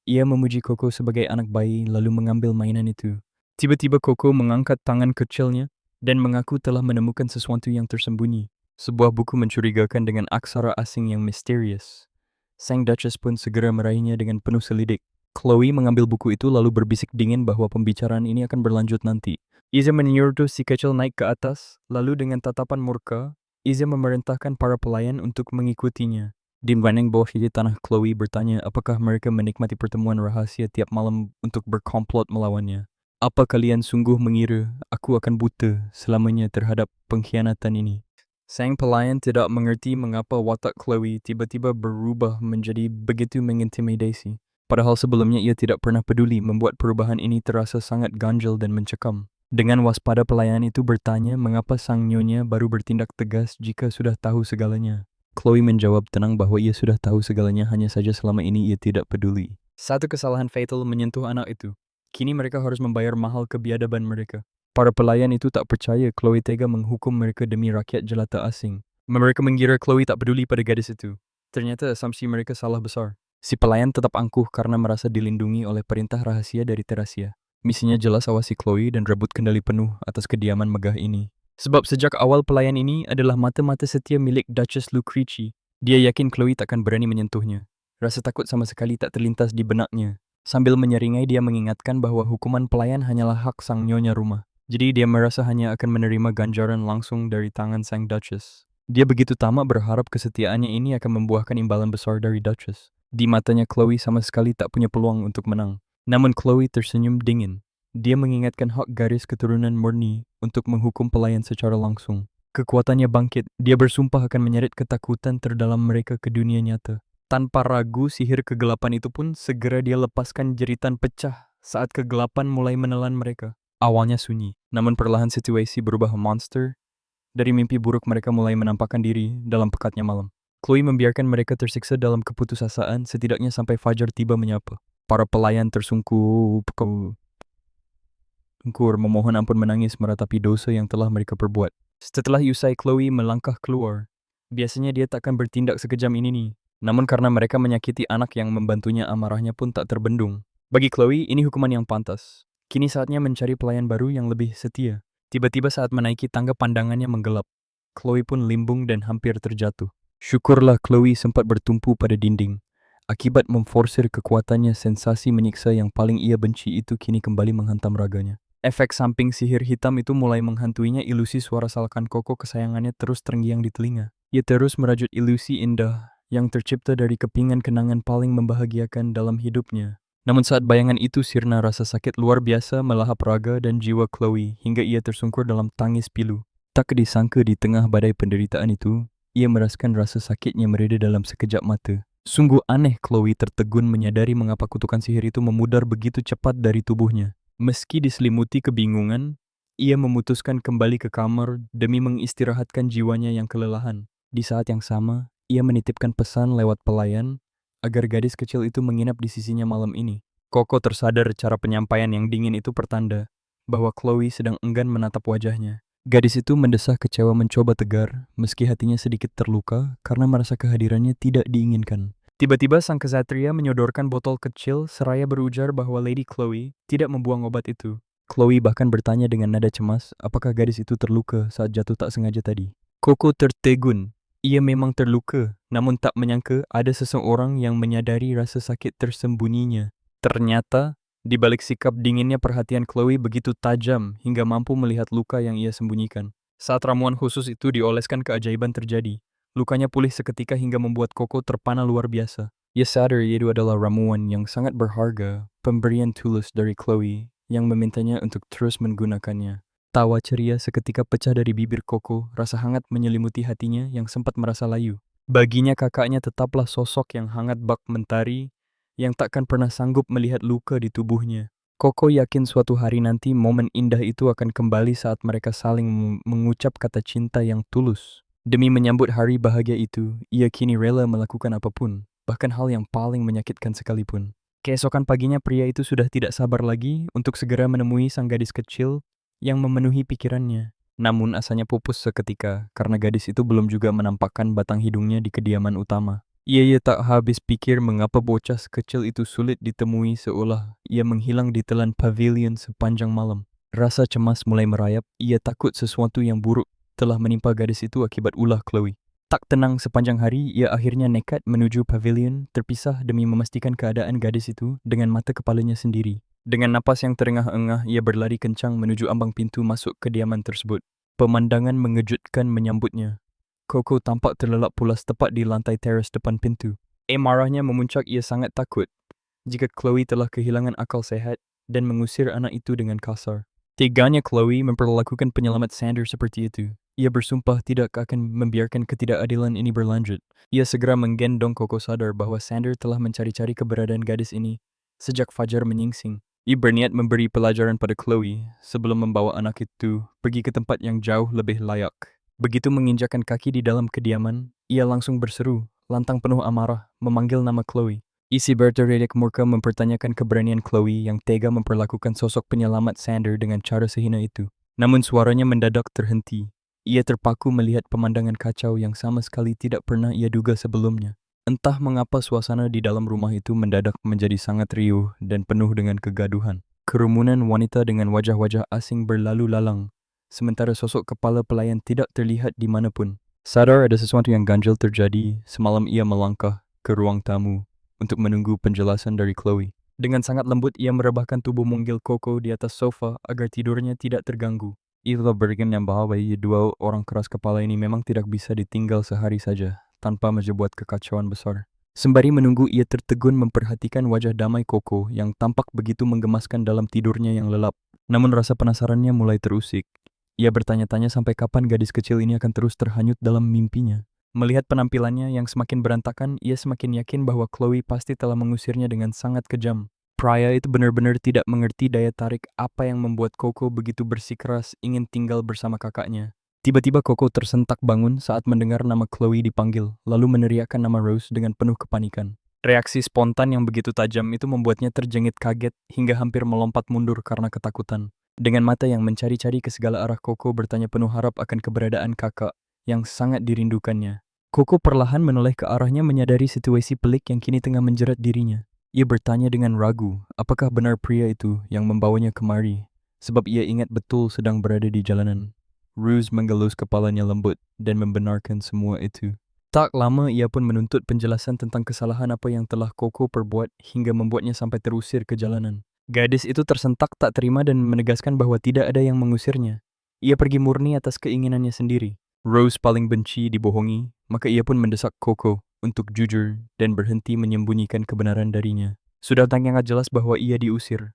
Ia memuji Coco sebagai anak bayi lalu mengambil mainan itu. Tiba-tiba Coco mengangkat tangan kecilnya dan mengaku telah menemukan sesuatu yang tersembunyi. Sebuah buku mencurigakan dengan aksara asing yang misterius. Sang Duchess pun segera meraihnya dengan penuh selidik. Chloe mengambil buku itu lalu berbisik dingin bahwa pembicaraan ini akan berlanjut nanti. Iza menyuruh si kecil naik ke atas, lalu dengan tatapan murka, Iza memerintahkan para pelayan untuk mengikutinya. Di banding bawah di tanah, Chloe bertanya apakah mereka menikmati pertemuan rahasia tiap malam untuk berkomplot melawannya. Apa kalian sungguh mengira aku akan buta selamanya terhadap pengkhianatan ini? Sang pelayan tidak mengerti mengapa watak Chloe tiba-tiba berubah menjadi begitu mengintimidasi. Padahal sebelumnya ia tidak pernah peduli, membuat perubahan ini terasa sangat ganjil dan mencekam. Dengan waspada pelayan itu bertanya mengapa sang nyonya baru bertindak tegas jika sudah tahu segalanya. Chloe menjawab tenang bahwa ia sudah tahu segalanya, hanya saja selama ini ia tidak peduli. Satu kesalahan fatal menyentuh anak itu. Kini mereka harus membayar mahal kebiadaban mereka. Para pelayan itu tak percaya Chloe tega menghukum mereka demi rakyat jelata asing. Mereka mengira Chloe tak peduli pada gadis itu. Ternyata asumsi mereka salah besar. Si pelayan tetap angkuh karena merasa dilindungi oleh perintah rahasia dari Terasia. Misinya jelas awasi Chloe dan rebut kendali penuh atas kediaman megah ini. Sebab sejak awal pelayan ini adalah mata-mata setia milik Duchess Lucrece. Dia yakin Chloe takkan berani menyentuhnya. Rasa takut sama sekali tak terlintas di benaknya. Sambil menyeringai dia mengingatkan bahwa hukuman pelayan hanyalah hak sang nyonya rumah. Jadi dia merasa hanya akan menerima ganjaran langsung dari tangan sang Duchess. Dia begitu tamak berharap kesetiaannya ini akan membuahkan imbalan besar dari Duchess. Di matanya Chloe sama sekali tak punya peluang untuk menang. Namun Chloe tersenyum dingin. Dia mengingatkan hak garis keturunan murni untuk menghukum pelayan secara langsung. Kekuatannya bangkit, dia bersumpah akan menyeret ketakutan terdalam mereka ke dunia nyata. Tanpa ragu, sihir kegelapan itu pun segera dia lepaskan jeritan pecah saat kegelapan mulai menelan mereka. Awalnya sunyi, namun perlahan situasi berubah monster. Dari mimpi buruk mereka mulai menampakkan diri dalam pekatnya malam. Chloe membiarkan mereka tersiksa dalam keputusasaan setidaknya sampai fajar tiba menyapa. Para pelayan tersungkur memohon ampun, menangis meratapi dosa yang telah mereka perbuat. Setelah usai Chloe melangkah keluar, biasanya dia takkan bertindak sekejam ini nih. Namun karena mereka menyakiti anak yang membantunya, amarahnya pun tak terbendung. Bagi Chloe, ini hukuman yang pantas. Kini saatnya mencari pelayan baru yang lebih setia. Tiba-tiba saat menaiki tangga pandangannya menggelap. Chloe pun limbung dan hampir terjatuh. Syukurlah Chloe sempat bertumpu pada dinding. Akibat memforsir kekuatannya, sensasi menyiksa yang paling ia benci itu kini kembali menghantam raganya. Efek samping sihir hitam itu mulai menghantuinya. Ilusi suara salkan Coco kesayangannya terus terngiang di telinga. Ia terus merajut ilusi indah yang tercipta dari kepingan kenangan paling membahagiakan dalam hidupnya. Namun saat bayangan itu sirna, rasa sakit luar biasa melahap raga dan jiwa Chloe hingga ia tersungkur dalam tangis pilu. Tak disangka di tengah badai penderitaan itu, ia merasakan rasa sakitnya mereda dalam sekejap mata. Sungguh aneh Chloe tertegun menyadari mengapa kutukan sihir itu memudar begitu cepat dari tubuhnya. Meski diselimuti kebingungan, ia memutuskan kembali ke kamar demi mengistirahatkan jiwanya yang kelelahan. Di saat yang sama, ia menitipkan pesan lewat pelayan agar gadis kecil itu menginap di sisinya malam ini. Coco tersadar cara penyampaian yang dingin itu pertanda bahwa Chloe sedang enggan menatap wajahnya. Gadis itu mendesah kecewa mencoba tegar, meski hatinya sedikit terluka karena merasa kehadirannya tidak diinginkan. Tiba-tiba sang kesatria menyodorkan botol kecil seraya berujar bahwa Lady Chloe tidak membuang obat itu. Chloe bahkan bertanya dengan nada cemas apakah gadis itu terluka saat jatuh tak sengaja tadi. Coco tertegun. Ia memang terluka, namun tak menyangka ada seseorang yang menyadari rasa sakit tersembunyinya. Ternyata, di balik sikap dinginnya, perhatian Chloe begitu tajam hingga mampu melihat luka yang ia sembunyikan. Saat ramuan khusus itu dioleskan, keajaiban terjadi. Lukanya pulih seketika hingga membuat Coco terpana luar biasa. Ia sadar itu adalah ramuan yang sangat berharga, pemberian tulus dari Chloe yang memintanya untuk terus menggunakannya. Tawa ceria seketika pecah dari bibir Koko, rasa hangat menyelimuti hatinya yang sempat merasa layu. Baginya kakaknya tetaplah sosok yang hangat bak mentari, yang takkan pernah sanggup melihat luka di tubuhnya. Koko yakin suatu hari nanti momen indah itu akan kembali saat mereka saling mengucap kata cinta yang tulus. Demi menyambut hari bahagia itu, ia kini rela melakukan apapun, bahkan hal yang paling menyakitkan sekalipun. Keesokan paginya pria itu sudah tidak sabar lagi untuk segera menemui sang gadis kecil yang memenuhi pikirannya. Namun asanya pupus seketika karena gadis itu belum juga menampakkan batang hidungnya di kediaman utama. Ia tak habis pikir mengapa bocah kecil itu sulit ditemui seolah ia menghilang di telan pavilion sepanjang malam. Rasa cemas mulai merayap, ia takut sesuatu yang buruk telah menimpa gadis itu akibat ulah Chloe. Tak tenang sepanjang hari, ia akhirnya nekat menuju pavilion terpisah demi memastikan keadaan gadis itu dengan mata kepalanya sendiri. Dengan napas yang terengah-engah, ia berlari kencang menuju ambang pintu masuk kediaman tersebut. Pemandangan mengejutkan menyambutnya. Koko tampak terlelap pulas tepat di lantai teras depan pintu. Marahnya memuncak, ia sangat takut jika Chloe telah kehilangan akal sehat dan mengusir anak itu dengan kasar. Teganya Chloe memperlakukan penyelamat Sander seperti itu. Ia bersumpah tidak akan membiarkan ketidakadilan ini berlanjut. Ia segera menggendong Koko sadar bahwa Sander telah mencari-cari keberadaan gadis ini sejak fajar menyingsing. Ia berniat memberi pelajaran pada Chloe sebelum membawa anak itu pergi ke tempat yang jauh lebih layak. Begitu menginjakkan kaki di dalam kediaman, ia langsung berseru, lantang penuh amarah, memanggil nama Chloe. Isi berteriak murka mempertanyakan keberanian Chloe yang tega memperlakukan sosok penyelamat Sander dengan cara sehina itu. Namun suaranya mendadak terhenti. Ia terpaku melihat pemandangan kacau yang sama sekali tidak pernah ia duga sebelumnya. Entah mengapa suasana di dalam rumah itu mendadak menjadi sangat riuh dan penuh dengan kegaduhan. Kerumunan wanita dengan wajah-wajah asing berlalu lalang, sementara sosok kepala pelayan tidak terlihat di manapun. Sadar ada sesuatu yang ganjil terjadi, semalam ia melangkah ke ruang tamu untuk menunggu penjelasan dari Chloe. Dengan sangat lembut ia merebahkan tubuh mungil Koko di atas sofa agar tidurnya tidak terganggu. Ia telah bergenam bahwa dua orang keras kepala ini memang tidak bisa ditinggal sehari saja tanpa membuat kekacauan besar. Sembari menunggu, ia tertegun memperhatikan wajah damai Koko yang tampak begitu menggemaskan dalam tidurnya yang lelap. Namun rasa penasarannya mulai terusik. Ia bertanya-tanya sampai kapan gadis kecil ini akan terus terhanyut dalam mimpinya. Melihat penampilannya yang semakin berantakan, ia semakin yakin bahwa Chloe pasti telah mengusirnya dengan sangat kejam. Pria itu benar-benar tidak mengerti daya tarik apa yang membuat Koko begitu bersikeras ingin tinggal bersama kakaknya. Tiba-tiba Koko tersentak bangun saat mendengar nama Chloe dipanggil, lalu meneriakkan nama Rose dengan penuh kepanikan. Reaksi spontan yang begitu tajam itu membuatnya terjengit kaget hingga hampir melompat mundur karena ketakutan. Dengan mata yang mencari-cari ke segala arah, Koko bertanya penuh harap akan keberadaan kakak yang sangat dirindukannya. Koko perlahan menoleh ke arahnya menyadari situasi pelik yang kini tengah menjerat dirinya. Ia bertanya dengan ragu, apakah benar pria itu yang membawanya kemari, sebab ia ingat betul sedang berada di jalanan. Rose menggelus kepalanya lembut dan membenarkan semua itu. Tak lama ia pun menuntut penjelasan tentang kesalahan apa yang telah Koko perbuat hingga membuatnya sampai terusir ke jalanan. Gadis itu tersentak tak terima dan menegaskan bahwa tidak ada yang mengusirnya. Ia pergi murni atas keinginannya sendiri. Rose paling benci dibohongi, maka ia pun mendesak Koko untuk jujur dan berhenti menyembunyikan kebenaran darinya. Sudah sangat jelas bahwa ia diusir.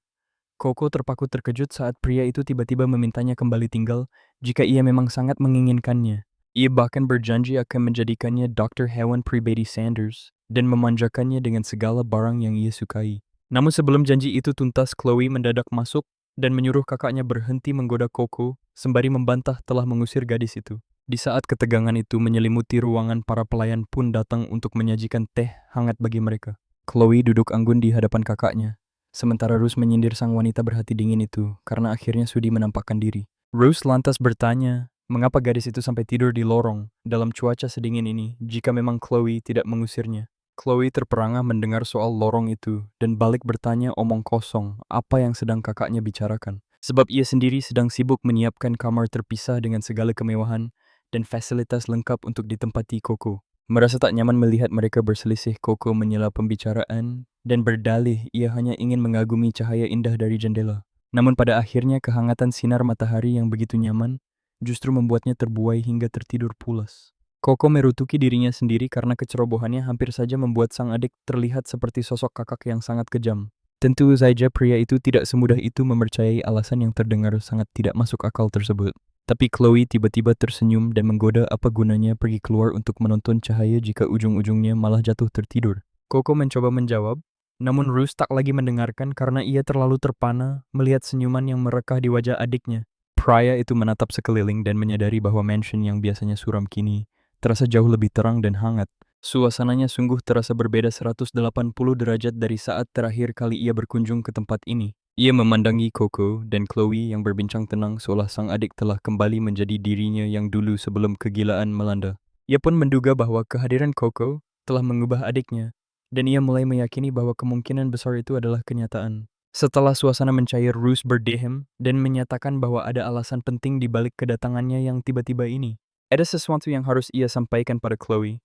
Koko terpaku terkejut saat pria itu tiba-tiba memintanya kembali tinggal jika ia memang sangat menginginkannya. Ia bahkan berjanji akan menjadikannya dokter hewan pribadi Sanders dan memanjakannya dengan segala barang yang ia sukai. Namun sebelum janji itu tuntas, Chloe mendadak masuk dan menyuruh kakaknya berhenti menggoda Koko sembari membantah telah mengusir gadis itu. Di saat ketegangan itu menyelimuti ruangan, para pelayan pun datang untuk menyajikan teh hangat bagi mereka. Chloe duduk anggun di hadapan kakaknya, sementara Rose menyindir sang wanita berhati dingin itu karena akhirnya sudi menampakkan diri. Rose lantas bertanya, mengapa gadis itu sampai tidur di lorong dalam cuaca sedingin ini jika memang Chloe tidak mengusirnya. Chloe terperangah mendengar soal lorong itu dan balik bertanya omong kosong apa yang sedang kakaknya bicarakan. Sebab ia sendiri sedang sibuk menyiapkan kamar terpisah dengan segala kemewahan dan fasilitas lengkap untuk ditempati Koko. Merasa tak nyaman melihat mereka berselisih, Koko menyela pembicaraan dan berdalih ia hanya ingin mengagumi cahaya indah dari jendela. Namun pada akhirnya kehangatan sinar matahari yang begitu nyaman justru membuatnya terbuai hingga tertidur pulas. Koko merutuki dirinya sendiri karena kecerobohannya hampir saja membuat sang adik terlihat seperti sosok kakak yang sangat kejam. Tentu saja pria itu tidak semudah itu mempercayai alasan yang terdengar sangat tidak masuk akal tersebut. Tapi Chloe tiba-tiba tersenyum dan menggoda apa gunanya pergi keluar untuk menonton cahaya jika ujung-ujungnya malah jatuh tertidur. Coco mencoba menjawab, namun Rose tak lagi mendengarkan karena ia terlalu terpana melihat senyuman yang merekah di wajah adiknya. Pria itu menatap sekeliling dan menyadari bahwa mansion yang biasanya suram kini terasa jauh lebih terang dan hangat. Suasananya sungguh terasa berbeda 180 derajat dari saat terakhir kali ia berkunjung ke tempat ini. Ia memandangi Coco dan Chloe yang berbincang tenang seolah sang adik telah kembali menjadi dirinya yang dulu sebelum kegilaan melanda. Ia pun menduga bahwa kehadiran Coco telah mengubah adiknya, dan ia mulai meyakini bahwa kemungkinan besar itu adalah kenyataan. Setelah suasana mencair, Rose berdehem dan menyatakan bahwa ada alasan penting di balik kedatangannya yang tiba-tiba ini. Ada sesuatu yang harus ia sampaikan pada Chloe.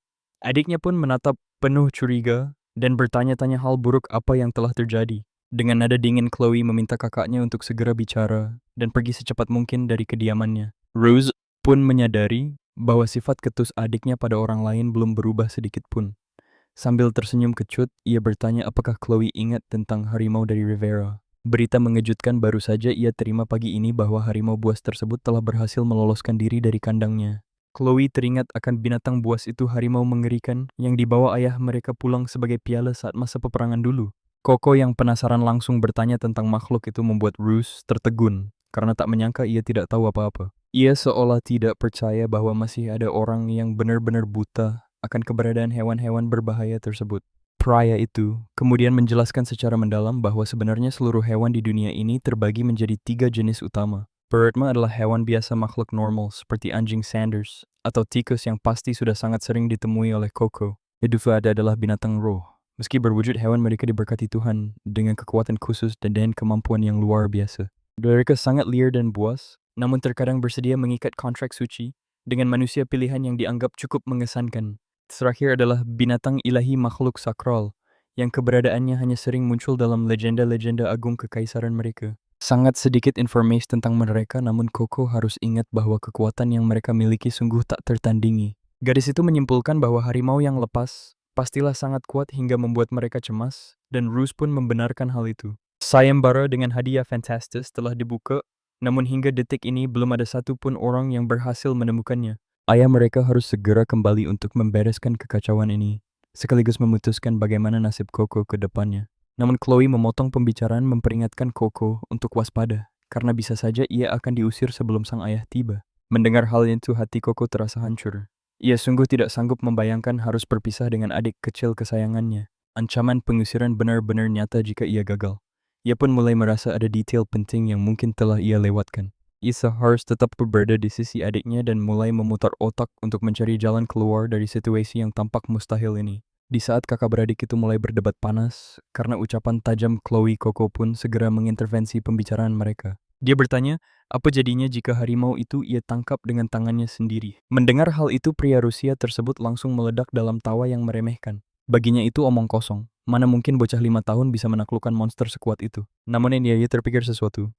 Adiknya pun menatap penuh curiga dan bertanya-tanya hal buruk apa yang telah terjadi. Dengan nada dingin, Chloe meminta kakaknya untuk segera bicara dan pergi secepat mungkin dari kediamannya. Rose pun menyadari bahwa sifat ketus adiknya pada orang lain belum berubah sedikit pun. Sambil tersenyum kecut, ia bertanya apakah Chloe ingat tentang harimau dari Rivera. Berita mengejutkan baru saja ia terima pagi ini bahwa harimau buas tersebut telah berhasil meloloskan diri dari kandangnya. Chloe teringat akan binatang buas itu harimau mengerikan yang dibawa ayah mereka pulang sebagai piala saat masa peperangan dulu. Coco yang penasaran langsung bertanya tentang makhluk itu membuat Rose tertegun karena tak menyangka ia tidak tahu apa-apa. Ia seolah tidak percaya bahwa masih ada orang yang benar-benar buta akan keberadaan hewan-hewan berbahaya tersebut. Pria itu kemudian menjelaskan secara mendalam bahwa sebenarnya seluruh hewan di dunia ini terbagi menjadi 3 jenis utama. Pertama adalah hewan biasa makhluk normal seperti anjing Sanders atau tikus yang pasti sudah sangat sering ditemui oleh Coco. Kedua adalah binatang roh. Meski berwujud hewan, mereka diberkati Tuhan dengan kekuatan khusus dan kemampuan yang luar biasa. Mereka sangat liar dan buas, namun terkadang bersedia mengikat kontrak suci dengan manusia pilihan yang dianggap cukup mengesankan. Terakhir adalah binatang ilahi makhluk sakral yang keberadaannya hanya sering muncul dalam legenda-legenda agung kekaisaran mereka. Sangat sedikit informasi tentang mereka, namun Coco harus ingat bahwa kekuatan yang mereka miliki sungguh tak tertandingi. Gadis itu menyimpulkan bahwa harimau yang lepas pastilah sangat kuat hingga membuat mereka cemas, dan Rose pun membenarkan hal itu. Sayembara dengan hadiah fantastis telah dibuka, namun hingga detik ini belum ada satupun orang yang berhasil menemukannya. Ayah mereka harus segera kembali untuk membereskan kekacauan ini, sekaligus memutuskan bagaimana nasib Coco ke depannya. Namun Chloe memotong pembicaraan memperingatkan Coco untuk waspada, karena bisa saja ia akan diusir sebelum sang ayah tiba. Mendengar hal itu hati Coco terasa hancur. Ia sungguh tidak sanggup membayangkan harus berpisah dengan adik kecil kesayangannya. Ancaman pengusiran benar-benar nyata jika ia gagal. Ia pun mulai merasa ada detail penting yang mungkin telah ia lewatkan. Ia harus tetap berada di sisi adiknya dan mulai memutar otak untuk mencari jalan keluar dari situasi yang tampak mustahil ini. Di saat kakak beradik itu mulai berdebat panas, karena ucapan tajam Chloe, Coco pun segera mengintervensi pembicaraan mereka. Dia bertanya, apa jadinya jika harimau itu ia tangkap dengan tangannya sendiri? Mendengar hal itu, pria Rusia tersebut langsung meledak dalam tawa yang meremehkan. Baginya itu omong kosong. Mana mungkin bocah 5 tahun bisa menaklukkan monster sekuat itu? Namun ia terpikir sesuatu.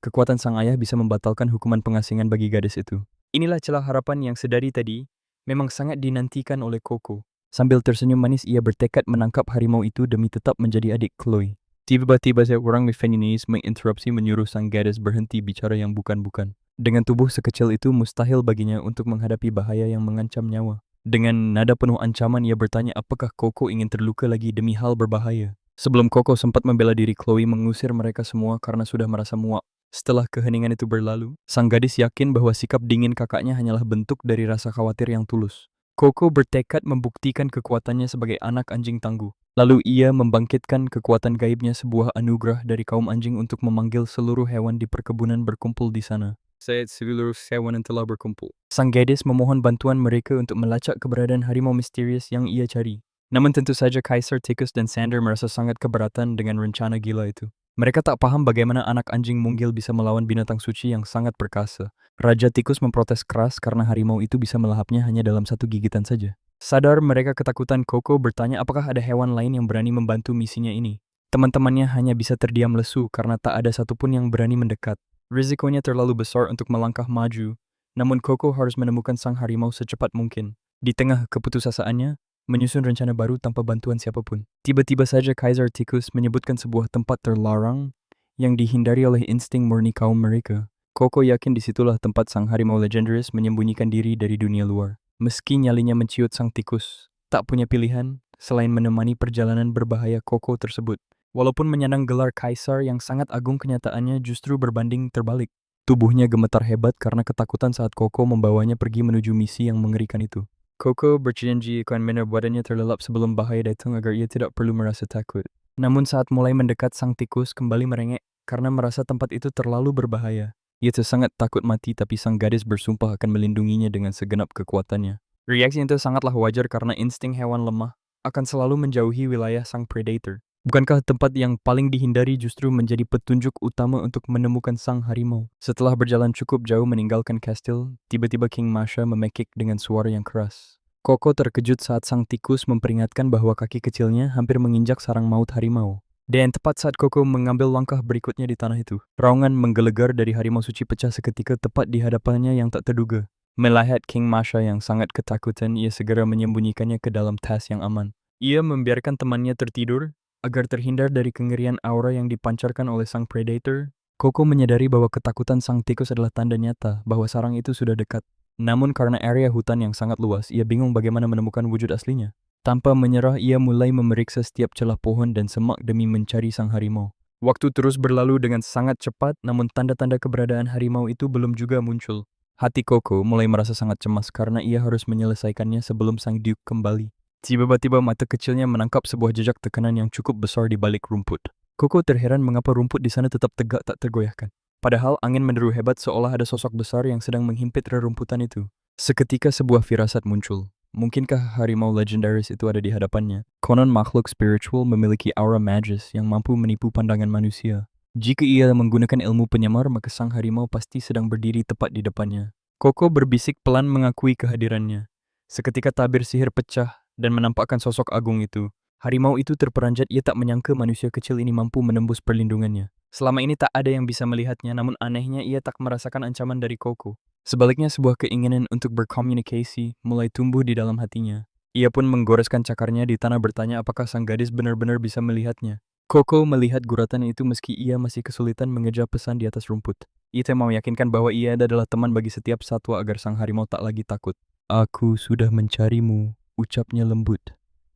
Kekuatan sang ayah bisa membatalkan hukuman pengasingan bagi gadis itu. Inilah celah harapan yang sedari tadi memang sangat dinantikan oleh Coco. Sambil tersenyum manis, ia bertekad menangkap harimau itu demi tetap menjadi adik Chloe. Tiba-tiba seorang feminis menginterupsi menyuruh sang gadis berhenti bicara yang bukan-bukan. Dengan tubuh sekecil itu, mustahil baginya untuk menghadapi bahaya yang mengancam nyawa. Dengan nada penuh ancaman, ia bertanya apakah Coco ingin terluka lagi demi hal berbahaya. Sebelum Coco sempat membela diri, Chloe mengusir mereka semua karena sudah merasa muak. Setelah keheningan itu berlalu, sang gadis yakin bahwa sikap dingin kakaknya hanyalah bentuk dari rasa khawatir yang tulus. Coco bertekad membuktikan kekuatannya sebagai anak anjing tangguh. Lalu ia membangkitkan kekuatan gaibnya, sebuah anugerah dari kaum anjing untuk memanggil seluruh hewan di perkebunan berkumpul di sana. Saat seluruh hewan telah berkumpul, sang gadis memohon bantuan mereka untuk melacak keberadaan harimau misterius yang ia cari. Namun tentu saja Kaisar Tikus dan Sander merasa sangat keberatan dengan rencana gila itu. Mereka tak paham bagaimana anak anjing mungil bisa melawan binatang suci yang sangat perkasa. Raja Tikus memprotes keras karena harimau itu bisa melahapnya hanya dalam satu gigitan saja. Sadar mereka ketakutan, Coco bertanya apakah ada hewan lain yang berani membantu misinya ini. Teman-temannya hanya bisa terdiam lesu karena tak ada satupun yang berani mendekat. Risikonya terlalu besar untuk melangkah maju, namun Coco harus menemukan sang harimau secepat mungkin. Di tengah keputusasaannya, menyusun rencana baru tanpa bantuan siapapun. Tiba-tiba saja Kaisar Tikus menyebutkan sebuah tempat terlarang yang dihindari oleh insting murni kaum mereka. Koko yakin disitulah tempat sang harimau legendaris menyembunyikan diri dari dunia luar. Meski nyalinya menciut sang tikus, tak punya pilihan selain menemani perjalanan berbahaya Koko tersebut. Walaupun menyandang gelar kaisar yang sangat agung, kenyataannya justru berbanding terbalik. Tubuhnya gemetar hebat karena ketakutan saat Koko membawanya pergi menuju misi yang mengerikan itu. Koko berjanji akan menaruh badannya terlelap sebelum bahaya datang agar ia tidak perlu merasa takut. Namun saat mulai mendekat, sang tikus kembali merengek karena merasa tempat itu terlalu berbahaya. Ia sangat takut mati, tapi sang gadis bersumpah akan melindunginya dengan segenap kekuatannya. Reaksi itu sangatlah wajar karena insting hewan lemah akan selalu menjauhi wilayah sang predator. Bukankah tempat yang paling dihindari justru menjadi petunjuk utama untuk menemukan sang harimau? Setelah berjalan cukup jauh meninggalkan kastil, tiba-tiba King Masha memekik dengan suara yang keras. Koko terkejut saat sang tikus memperingatkan bahwa kaki kecilnya hampir menginjak sarang maut harimau. Dan tepat saat Koko mengambil langkah berikutnya di tanah itu, raungan menggelegar dari harimau suci pecah seketika tepat di hadapannya yang tak terduga. Melihat King Masha yang sangat ketakutan, ia segera menyembunyikannya ke dalam tas yang aman. Ia membiarkan temannya tertidur agar terhindar dari kengerian aura yang dipancarkan oleh sang predator. Koko menyadari bahwa ketakutan sang tikus adalah tanda nyata bahwa sarang itu sudah dekat. Namun karena area hutan yang sangat luas, ia bingung bagaimana menemukan wujud aslinya. Tanpa menyerah, ia mulai memeriksa setiap celah pohon dan semak demi mencari sang harimau. Waktu terus berlalu dengan sangat cepat, namun tanda-tanda keberadaan harimau itu belum juga muncul. Hati Koko mulai merasa sangat cemas karena ia harus menyelesaikannya sebelum sang Duke kembali. Tiba-tiba mata kecilnya menangkap sebuah jejak tekanan yang cukup besar di balik rumput. Koko terheran mengapa rumput di sana tetap tegak tak tergoyahkan. Padahal angin menderu hebat seolah ada sosok besar yang sedang menghimpit rerumputan itu. Seketika sebuah firasat muncul. Mungkinkah harimau legendaris itu ada di hadapannya? Konon makhluk spiritual memiliki aura magis yang mampu menipu pandangan manusia. Jika ia menggunakan ilmu penyamar, maka sang harimau pasti sedang berdiri tepat di depannya. Koko berbisik pelan mengakui kehadirannya. Seketika tabir sihir pecah dan menampakkan sosok agung itu. Harimau itu terperanjat, ia tak menyangka manusia kecil ini mampu menembus perlindungannya. Selama ini tak ada yang bisa melihatnya, namun anehnya ia tak merasakan ancaman dari Koko. Sebaliknya sebuah keinginan untuk berkomunikasi mulai tumbuh di dalam hatinya. Ia pun menggoreskan cakarnya di tanah bertanya apakah sang gadis benar-benar bisa melihatnya. Koko melihat guratan itu meski ia masih kesulitan mengejar pesan di atas rumput. Ia mau meyakinkan bahwa ia adalah teman bagi setiap satwa agar sang harimau tak lagi takut. Aku sudah mencarimu, ucapnya lembut.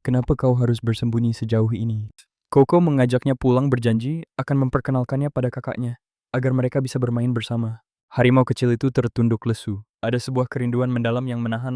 Kenapa kau harus bersembunyi sejauh ini? Koko mengajaknya pulang, berjanji akan memperkenalkannya pada kakaknya, agar mereka bisa bermain bersama. Harimau kecil itu tertunduk lesu. Ada sebuah kerinduan mendalam yang menahan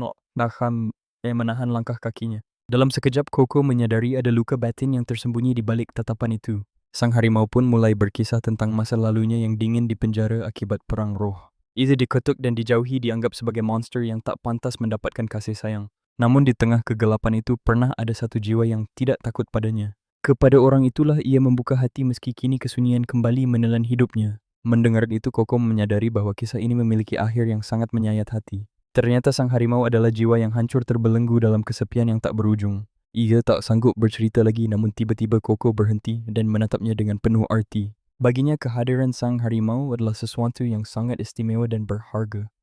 langkah kakinya. Dalam sekejap Koko menyadari ada luka batin yang tersembunyi di balik tatapan itu. Sang harimau pun mulai berkisah tentang masa lalunya yang dingin di penjara akibat perang roh. Ia dikutuk dan dijauhi, dianggap sebagai monster yang tak pantas mendapatkan kasih sayang. Namun di tengah kegelapan itu pernah ada satu jiwa yang tidak takut padanya. Kepada orang itulah ia membuka hati meski kini kesunyian kembali menelan hidupnya. Mendengar itu Koko menyadari bahwa kisah ini memiliki akhir yang sangat menyayat hati. Ternyata sang harimau adalah jiwa yang hancur terbelenggu dalam kesepian yang tak berujung. Ia tak sanggup bercerita lagi, namun tiba-tiba Koko berhenti dan menatapnya dengan penuh arti. Baginya kehadiran sang harimau adalah sesuatu yang sangat istimewa dan berharga.